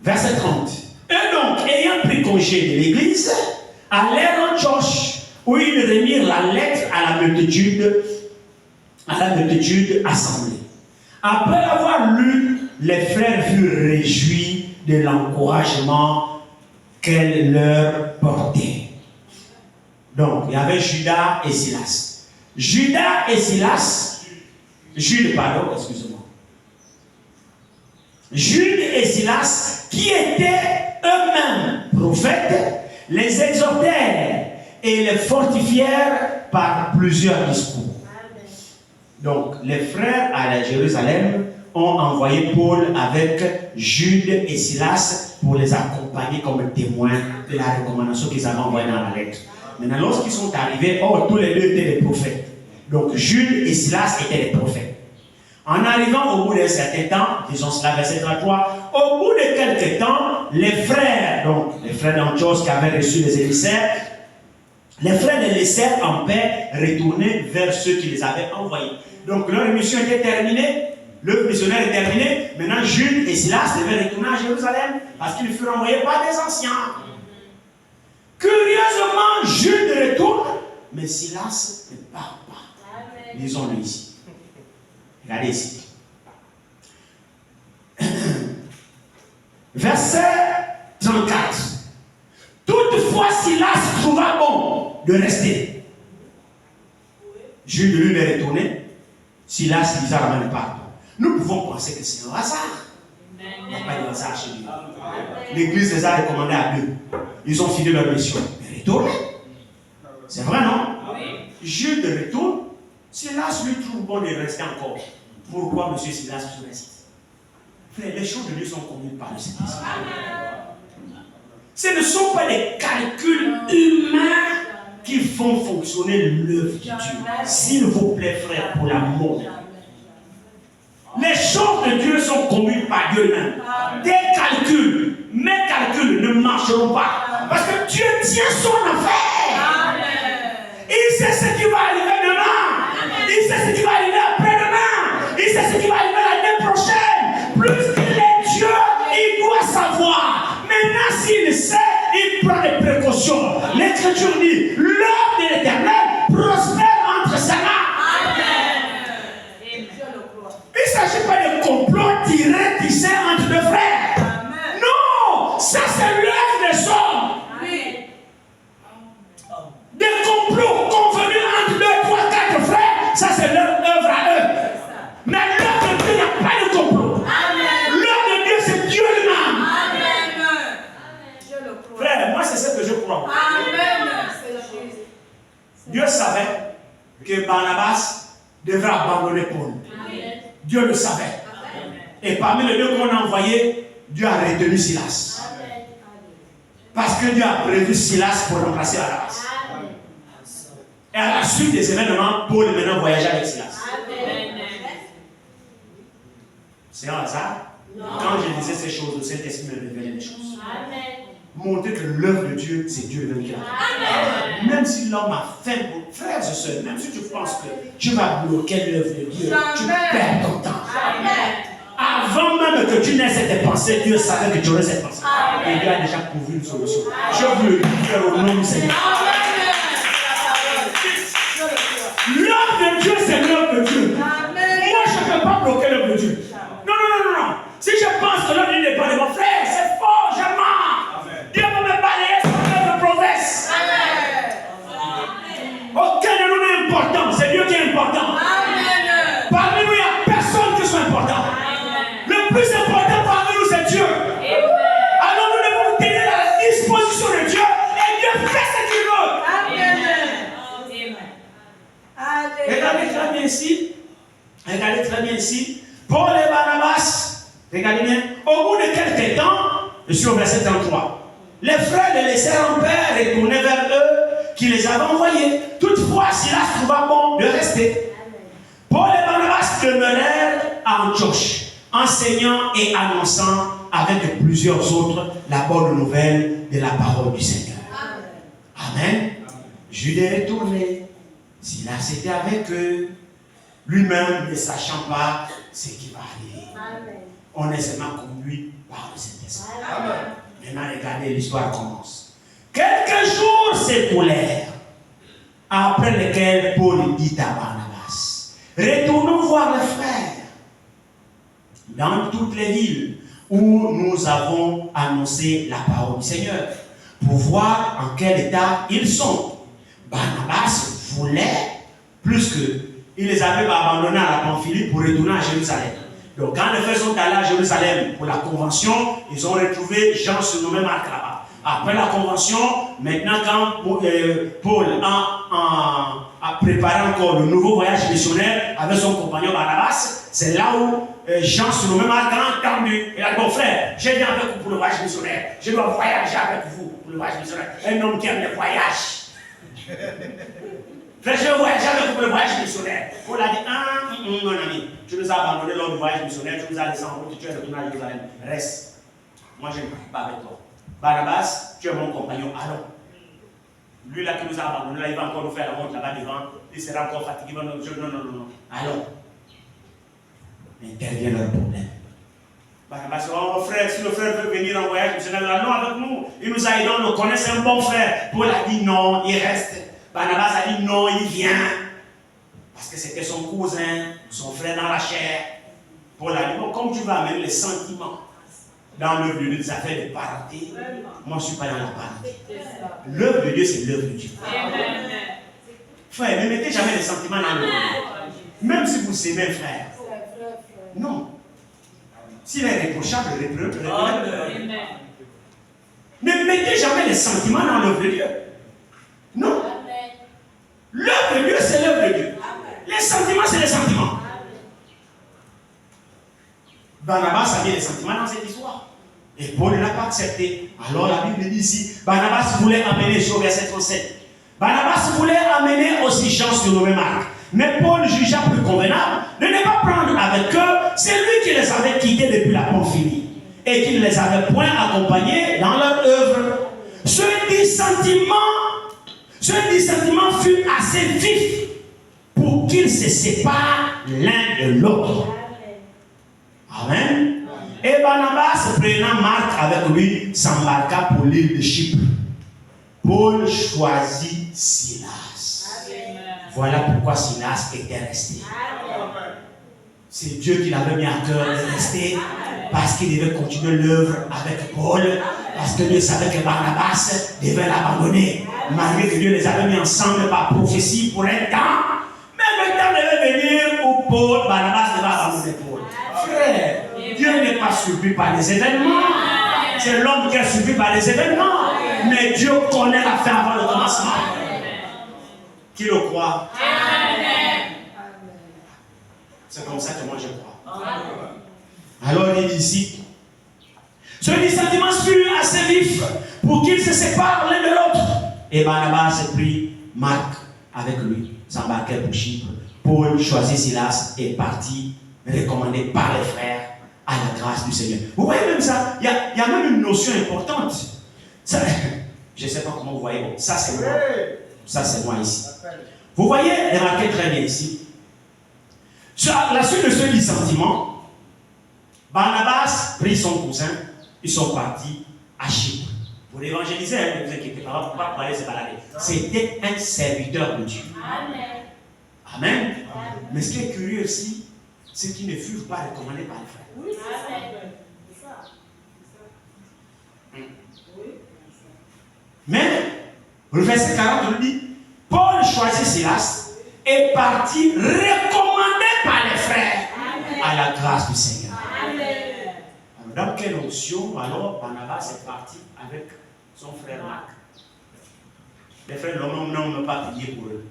verset 30. Eux donc, ayant pris congé de l'Église, allèrent en Antioche, où ils remirent la lettre à la multitude à la multitude assemblée. Après avoir lu, les frères furent réjouis de l'encouragement qu'elle leur portait. Donc, il y avait Judas et Silas. Judas et Silas, Jude et Silas, qui étaient eux-mêmes prophètes, les exhortèrent et les fortifièrent par plusieurs discours. Donc, les frères à Jérusalem ont envoyé Paul avec Jude et Silas pour les accompagner comme témoins de la recommandation qu'ils avaient envoyée dans la lettre. Maintenant, lorsqu'ils sont arrivés, tous les deux étaient des prophètes. Donc, Jude et Silas étaient des prophètes. En arrivant au bout d'un certain temps, disons cela verset 33, au bout de quelques temps, les frères d'Antioche qui avaient reçu les émissaires, les frères les laissèrent en paix retourner vers ceux qui les avaient envoyés. Donc leur mission était terminée, le missionnaire est terminé. Maintenant Jude et Silas devaient retourner à Jérusalem parce qu'ils furent envoyés par des anciens. Curieusement, Jude retourne, mais Silas ne part pas. Lisons-le ici. Regardez ici. Verset 34. Toutefois, Silas trouva bon de rester. Jude lui est retourné. Silas dit ça ne part pas. Nous pouvons penser que c'est un hasard. Il n'y a pas de hasard chez lui. L'église les a recommandés à deux. Ils ont fini leur mission. Mais retournez. C'est vrai, non? Jude retourne. Silas lui trouve bon de rester encore. Pourquoi M. Silas reste? Frère, les choses de Dieu sont conduites par le Saint-Esprit. Ce ne sont pas des calculs humains qui font fonctionner l'œuvre de Dieu. S'il vous plaît, frère, pour l'amour. Les choses de Dieu sont conduites par Dieu même. Mes calculs ne marcheront pas. Parce que Dieu tient son affaire. Il sait ce qui va arriver demain. Il sait ce qui va arriver après-demain. Il sait ce qui va arriver l'année prochaine. Plus qu'il est Dieu, il doit savoir. Maintenant, s'il sait, il prend des précautions. L'Écriture dit, l'œuvre de l'Éternel prospère entre sa main. Il ne s'agit pas de complot tissé entre deux frères. Amen. Non, ça c'est l'œuvre des hommes. Des complots convenus entre 2, 3, 4 frères, ça c'est leur œuvre à eux. Mais l'œuvre de Dieu, il n'y a pas de complot. L'œuvre de Dieu, c'est Dieu lui-même. Frère, moi c'est ce que je crois. Amen. Dieu savait que Barnabas devrait abandonner Paul. Amen. Dieu le savait. Amen. Et parmi les deux qu'on a envoyés, Dieu a retenu Silas. Amen. Parce que Dieu a prévu Silas pour remplacer Barnabas. Amen. Et à la suite des événements, Paul est maintenant voyagé avec Silas. Amen. C'est un hasard? Non. Quand je disais ces choses, le Saint-Esprit me révélait des choses. Amen. Montrer que l'œuvre de Dieu, c'est Dieu le même qui l'a fait. Même si l'homme a fait, frères et sœurs, même si tu penses que tu vas bloquer l'œuvre de Dieu, tu perds ton temps. Amen. Avant même que tu n'aies cette pensée, Dieu savait que tu aurais cette pensée. Amen. Et Dieu a déjà trouvé une solution. Je vous le dis, frère, au nom du Seigneur. L'œuvre de Dieu, c'est l'œuvre de Dieu. Amen. Moi, je ne peux pas bloquer l'œuvre de Dieu. Non. Si je pense que l'œuvre de Dieu n'est pas de mon frère, c'est faux, je mens. Dieu va me balayer sur notre province. Aucun de nous n'est important, c'est Dieu qui est important. Amen. Parmi nous, il n'y a personne qui soit important. Amen. Le plus important parmi nous, c'est Dieu. Amen. Alors nous devons tenir à la disposition de Dieu et Dieu fait ce qu'il veut. Amen. Regardez très bien ici. Paul et Barnabas, regardez bien, au bout de quelques temps, je suis au verset 33. Les frères les laissèrent en paix et retournaient vers eux qui les avaient envoyés. Toutefois, Silas trouva bon de rester. Paul et Barnabas demeurèrent à Antioche, enseignant et annonçant avec plusieurs autres la bonne nouvelle de la parole du Seigneur. Amen. Jude est retourné. Silas était avec eux, lui-même ne sachant pas ce qui va arriver. Amen. On est seulement conduit par le Saint-Esprit. Maintenant, regardez, l'histoire commence. Quelques jours s'écoulèrent, après lesquels Paul dit à Barnabas, Retournons voir les frères dans toutes les villes où nous avons annoncé la parole du Seigneur pour voir en quel état ils sont. Barnabas voulait plus que il les avait abandonnés à la Pamphylie pour retourner à Jérusalem. Donc quand les frères sont allés à Jérusalem pour la convention, ils ont retrouvé Jean surnommé Marc là-bas. Après la convention, maintenant quand Paul a préparé encore le nouveau voyage missionnaire avec son compagnon Barnabas, c'est là où Jean surnommé Marc a entendu. Il a dit, bon frère, je viens avec vous pour le voyage missionnaire. Je dois voyager avec vous pour le voyage missionnaire. Un homme qui aime les voyages. Frère, je vais voyager avec vous pour le voyage missionnaire. Paul a dit, mon ami, tu nous as abandonnés lors du voyage missionnaire, tu nous as laissés en route, tu es retourné à Jérusalem. Reste. Moi, je ne pars pas avec toi. Barnabas, tu es mon compagnon, allons. Lui là qui nous a abandonnés, là, il va encore nous faire la montre là-bas devant. Il sera encore fatigué. Non. Allons. Intervient leur problème. Barnabas, oh frère, si le frère veut venir en voyage missionnaire, allons avec nous. Il nous a aidé, on nous connaît, c'est un bon frère. Paul a dit non, il reste. Barnabas a dit non, il vient. Parce que c'était son cousin, son frère dans la chair. Paul a dit, bon, comme tu vas amener les sentiments dans l'œuvre de Dieu, des affaires de parenté, moi je ne suis pas dans la parenté. L'œuvre de Dieu, c'est l'œuvre de Dieu. Frère, ne mettez jamais les sentiments dans l'œuvre de Dieu. Même si vous aimez un frère. Non. S'il est réprochable, reprenez-le. Ne mettez jamais les sentiments dans l'œuvre de Dieu. Non. L'œuvre de Dieu, c'est l'œuvre de Dieu. Les sentiments, c'est les sentiments. Barnabas a mis les sentiments dans cette histoire. Et Paul ne l'a pas accepté. Alors la Bible dit ici, Barnabas voulait amener, sur verset 37. Barnabas voulait amener aussi Jean surnommé Marc. Mais Paul jugea plus convenable de ne pas prendre avec eux celui qui les avait quittés depuis la Pamphylie et qui ne les avait point accompagnés dans leur œuvre. Ce dissentiment fut assez vif pour qu'ils se séparent l'un de l'autre. Amen. Et Barnabas, prenant Marc avec lui, s'embarqua pour l'île de Chypre. Paul choisit Silas. Amen. Voilà pourquoi Silas était resté. C'est Dieu qui l'avait mis à cœur de rester, parce qu'il devait continuer l'œuvre avec Paul, parce que Dieu savait que Barnabas devait l'abandonner, malgré que Dieu les avait mis ensemble par prophétie pour un temps. Mais le temps devait venir où Barnabas devait abandonner Paul. Frère, Dieu n'est pas surpris par les événements. C'est l'homme qui est surpris par les événements. Mais Dieu connaît la fin avant le commencement. Qui le croit? C'est comme ça que moi je crois. Alors il dit ici, ce dissentiment fut assez vif pour qu'ils se séparent l'un de l'autre. Et Barnabas prit Marc avec lui, s'embarquait pour Chypre. Paul choisit Silas et partit, recommandé par les frères à la grâce du Seigneur. Vous voyez même ça, il y a même une notion importante. Ça, je ne sais pas comment vous voyez, bon, ça c'est moi. Ça c'est moi ici. Vous voyez, remarquez très bien ici. Sur la suite de ce dissentiment, Barnabas prit son cousin, ils sont partis à Chypre. Pour l'évangéliser, ne vous inquiétez pas, pour ne pas aller se balader. C'était un serviteur de Dieu. Amen. Amen. Mais ce qui est curieux aussi, c'est qu'ils ne furent pas recommandés par les frères. Oui, c'est ça. Mais, le verset 40 nous dit, Paul choisit Silas et partit recommandé par les frères. Amen. À la grâce du Seigneur. Amen. Alors, dans quelle onction, alors Barnabas est parti avec son frère Marc? Les frères n'ont pas prié pour eux.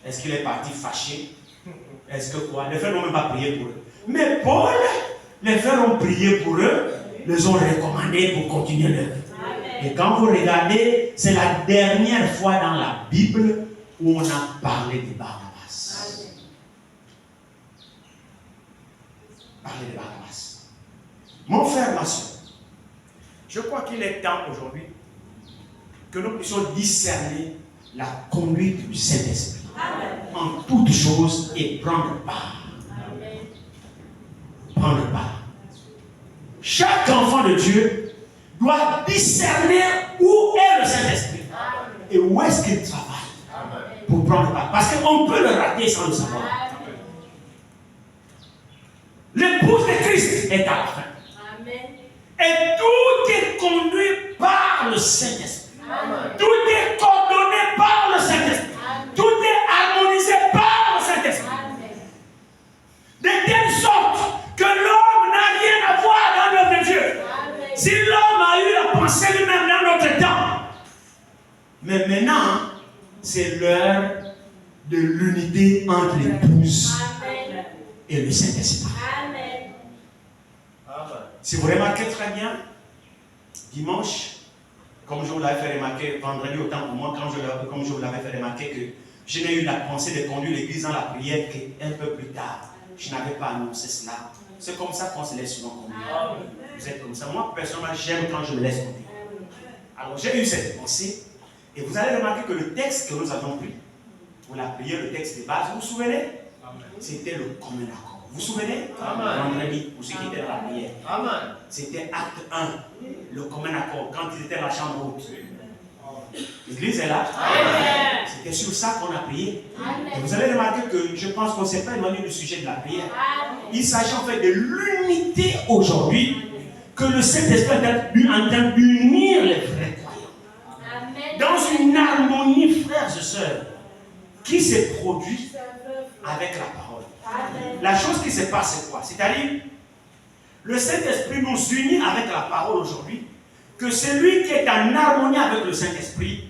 Est-ce qu'il est parti fâché? Est-ce que quoi? Les frères n'ont même pas prié pour eux. Mais Paul, les frères ont prié pour eux, les ont recommandés pour continuer l'œuvre. Et quand vous regardez, c'est la dernière fois dans la Bible où on a parlé de Barnabas. Parler de Barnabas. Mon frère, ma soeur, je crois qu'il est temps aujourd'hui que nous puissions discerner la conduite du Saint-Esprit en toutes choses et prendre part. Prendre part. Chaque enfant de Dieu doit discerner où est le Saint-Esprit et où est-ce qu'il travaille pour prendre part. Parce qu'on peut le rater sans le savoir. L'épouse de Christ est à la fin. Et tout est conduit par le Saint-Esprit. Tout est coordonné par le Saint-Esprit. Tout est harmonisé par le Saint-Esprit. De telle sorte que l'homme n'a rien à voir dans l'œuvre de Dieu. Si l'homme a eu la pensée lui-même dans notre temps. Mais maintenant, c'est l'heure de l'unité entre l'épouse et le Saint-Esprit. Si vous remarquez très bien, dimanche, comme je vous l'avais fait remarquer, vendredi autant pour moi, comme je vous l'avais fait remarquer que je n'ai eu la pensée de conduire l'église dans la prière qu'un peu plus tard. Je n'avais pas annoncé cela. C'est comme ça qu'on se laisse souvent conduire. Vous êtes comme ça. Moi, personnellement, j'aime quand je me laisse conduire. Alors, j'ai eu cette pensée. Et vous allez remarquer que le texte que nous avons pris pour la prière, le texte de base, vous vous souvenez? C'était le commun accord. Vous vous souvenez? Vendredi, pour ceux qui étaient dans la prière. C'était acte 1, le commun accord, quand ils étaient dans la chambre haute. L'église est là. C'était sur ça qu'on a prié. Et vous allez remarquer que je pense qu'on ne s'est pas éloigné du sujet de la prière. Il s'agit en fait de l'unité aujourd'hui que le Saint-Esprit est en train d'unir les vrais croyants. Dans une harmonie, frères et sœurs, qui s'est produite avec la parole. La chose qui se passe, c'est quoi? C'est-à-dire, le Saint-Esprit nous unit avec la parole aujourd'hui, que celui qui est en harmonie avec le Saint-Esprit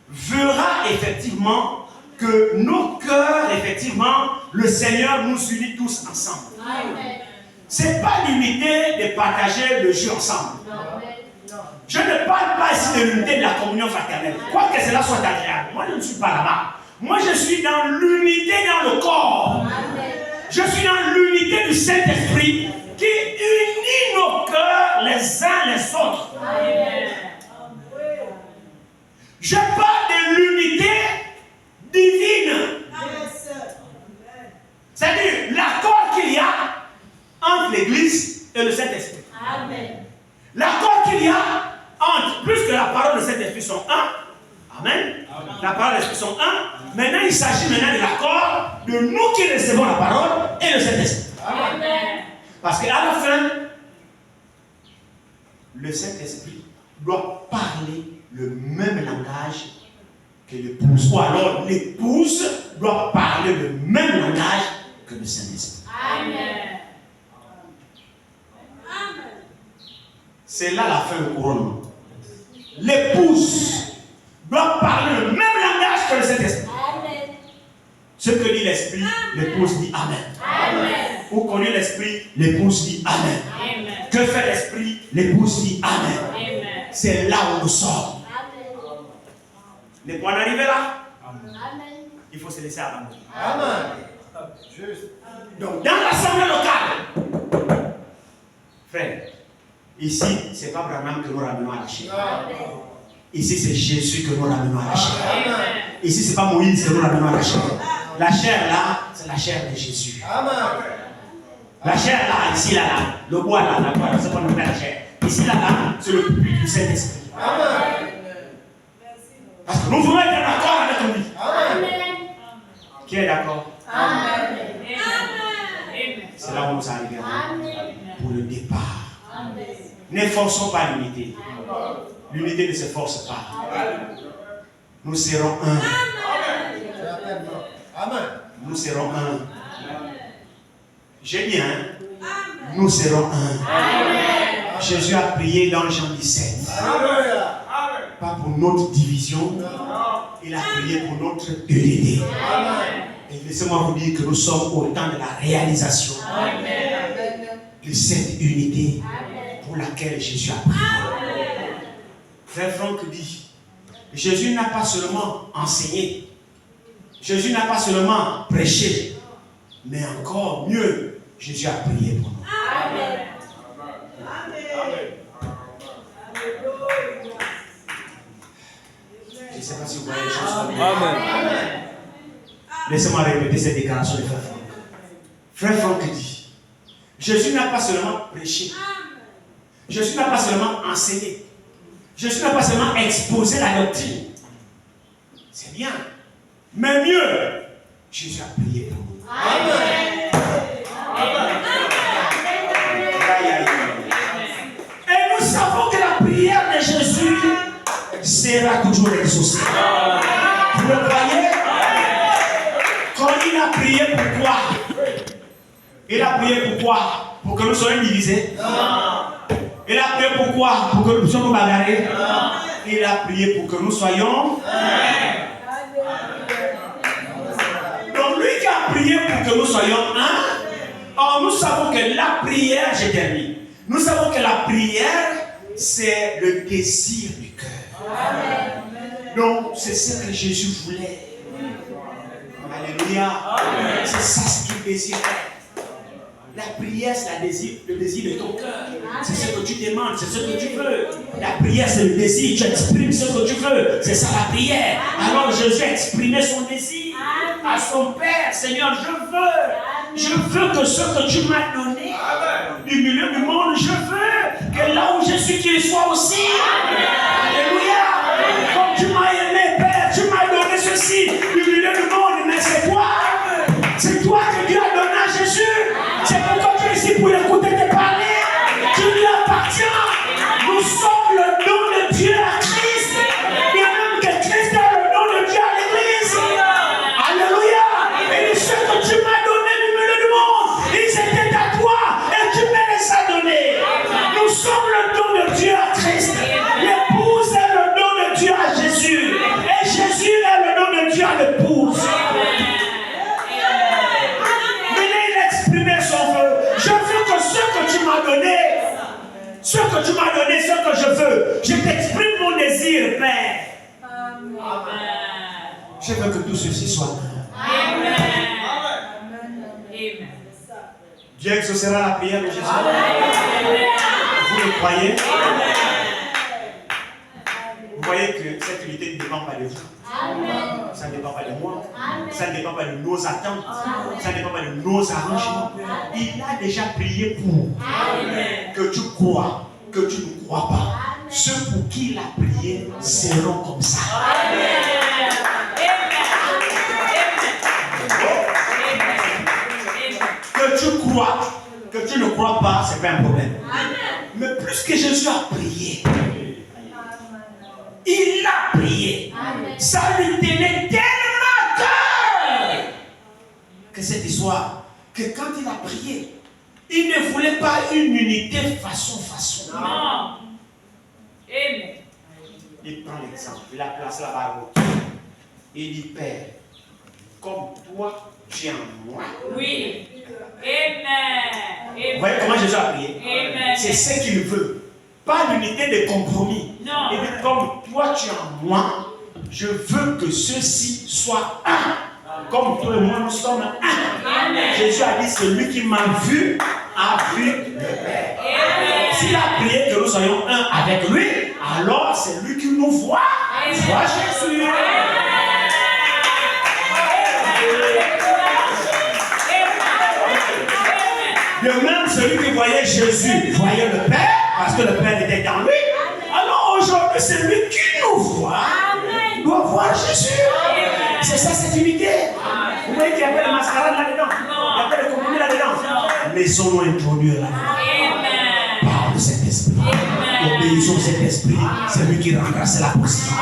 verra effectivement que nos cœurs, effectivement, le Seigneur nous unit tous ensemble. Ce n'est pas l'unité de partager le jeu ensemble. Je ne parle pas ici de l'unité de la communion fraternelle. Quoi que cela soit agréable, moi je ne suis pas là-bas. Moi je suis dans l'unité dans le corps. Je suis dans l'unité du Saint-Esprit qui unit nos cœurs les uns les autres. Je parle de l'unité divine. C'est-à-dire l'accord qu'il y a entre l'Église et le Saint-Esprit. L'accord qu'il y a entre, puisque la parole et le Saint-Esprit sont un. Amen. La parole et l'Esprit sont un. Maintenant, il s'agit maintenant de l'accord de nous qui recevons la parole et le Saint-Esprit. Parce qu'à la fin, le Saint-Esprit doit parler le même langage que l'épouse. Ou alors l'épouse doit parler le même langage que le Saint-Esprit. C'est là la fin du couronnement. L'épouse doit parler le même langage que le Saint-Esprit. Ce que dit l'Esprit, l'épouse dit Amen. Où connaît l'Esprit, l'épouse dit Amen. Que fait l'Esprit, l'épouse dit Amen. C'est là où nous sommes. Mais pour en arriver là, il faut se laisser abandonner. Donc dans l'assemblée locale, frère, ici, ce n'est pas Branham que nous ramenons à la chair. Ici, c'est Jésus que nous ramenons à la chair. Ici, ce n'est pas Moïse que nous ramenons à la chair. La chair là, c'est la chair de Jésus. La chair là, ici, là, le bois là, la bois, c'est pas nous faire la chair. Ici, là, c'est le puits du Saint-Esprit. Parce que nous voulons être d'accord avec lui. Qui est d'accord? C'est là où nous arriverons pour le départ. N'efforçons pas l'unité. L'unité ne se force pas. Nous serons un. Nous serons un. J'ai dit un. Nous serons un. Jésus a prié dans Jean 17. Pas pour notre division. Il a prié pour notre unité. Et laissez-moi vous dire que nous sommes au temps de la réalisation de cette unité pour laquelle Jésus a prié. Frère Franck dit, Jésus n'a pas seulement enseigné, Jésus n'a pas seulement prêché, mais encore mieux, Jésus a prié pour nous. Amen. Je ne sais pas si vous voyez les choses comme ça. Amen. Laissez-moi répéter cette déclaration de Frère Franck. Frère Franck dit, Jésus n'a pas seulement prêché, Jésus n'a pas seulement enseigné, Jésus n'a pas seulement exposé la doctrine. C'est bien. Mais mieux, Jésus a prié pour nous.
Amen.
Et nous savons que la prière de Jésus sera toujours exaucée. Vous le croyez? Quand il a prié, pourquoi? Il a prié pourquoi? Pour que nous soyons divisés? Il a prié pourquoi? Pour que nous puissions nous bagarrer? Il a prié pour que nous soyons. Donc lui qui a prié pour que nous soyons un. Or nous savons que la prière, j'ai terminé. Nous savons que la prière, c'est le désir du cœur. Donc c'est ce que Jésus voulait. Alléluia. C'est ça ce qu'il désirait. La prière, c'est le désir de ton cœur. C'est ce que tu demandes, c'est ce que tu veux. La prière, c'est le désir. Tu exprimes ce que tu veux. C'est ça la prière. Alors Jésus a exprimé son désir à son Père. Seigneur, je veux que ce que tu m'as donné du milieu du monde, je veux que là où je suis, qu'il soit aussi. Alléluia. Comme tu m'as aimé, Père, tu m'as donné ceci du milieu du monde, mais c'est toi. C'est toi que Dieu a donné à Jésus. C'est pourquoi tu es ici pour écouter tes parler. Tu lui appartiens. Nous sommes le don de Dieu à Christ. Et même que Christ est le don de Dieu à l'Église. Alléluia. Et ceux que tu m'as donné du milieu du monde, ils étaient à toi et tu me les as donnés. Nous sommes le don de Dieu à Christ. L'épouse est le don de Dieu à Jésus. Et Jésus est le don de Dieu à l'épouse. Je veux que ce que tu m'as donné, ce que je veux, je t'exprime mon désir, Père. Amen. Je veux que tout ceci soit.
Amen.
Dieu exaucera la prière de Jésus. Vous le croyez? Vous voyez que cette unité ne dépend pas de vous. Ça ne dépend pas de moi. Ça ne dépend pas de nos attentes. Ça ne dépend pas de nos arrangements. Il a déjà prié pour. Que tu crois, que tu ne crois pas. Ceux pour qui il a prié seront comme ça. Que tu crois, que tu ne crois pas, ce n'est pas un problème. Mais plus que Jésus a prié, il a prié. Ça lui tenait tellement à cœur que cette histoire, que quand il a prié, il ne voulait pas une unité façon.
Non. Amen.
Il prend l'exemple, il la place là-bas. Il dit, Père, comme toi, tu es en moi.
Oui. Amen.
Vous voyez comment Jésus a prié?
Amen.
C'est ce qu'il veut. Pas l'unité de compromis.
Non.
Il dit, comme toi tu es en moi, je veux que ceux-ci soient un. Comme toi et moi, nous sommes un.
Amen.
Jésus a dit, celui qui m'a vu, a vu le Père. S'il a prié que nous soyons un avec lui, alors c'est lui qui nous voit. Voit Jésus. De même, celui qui voyait Jésus voyait le Père, parce que le Père était dans lui. Alors aujourd'hui, c'est lui qui nous voit, doit voir Jésus. C'est ça cette unité. Vous voyez qu'il y a pas de mascarade là-dedans, il n'y a pas de compromis là-dedans. Laissons-nous introduire là-dedans. Par le Saint-Esprit. Obéissons au Saint-Esprit, c'est lui qui rendra cela possible.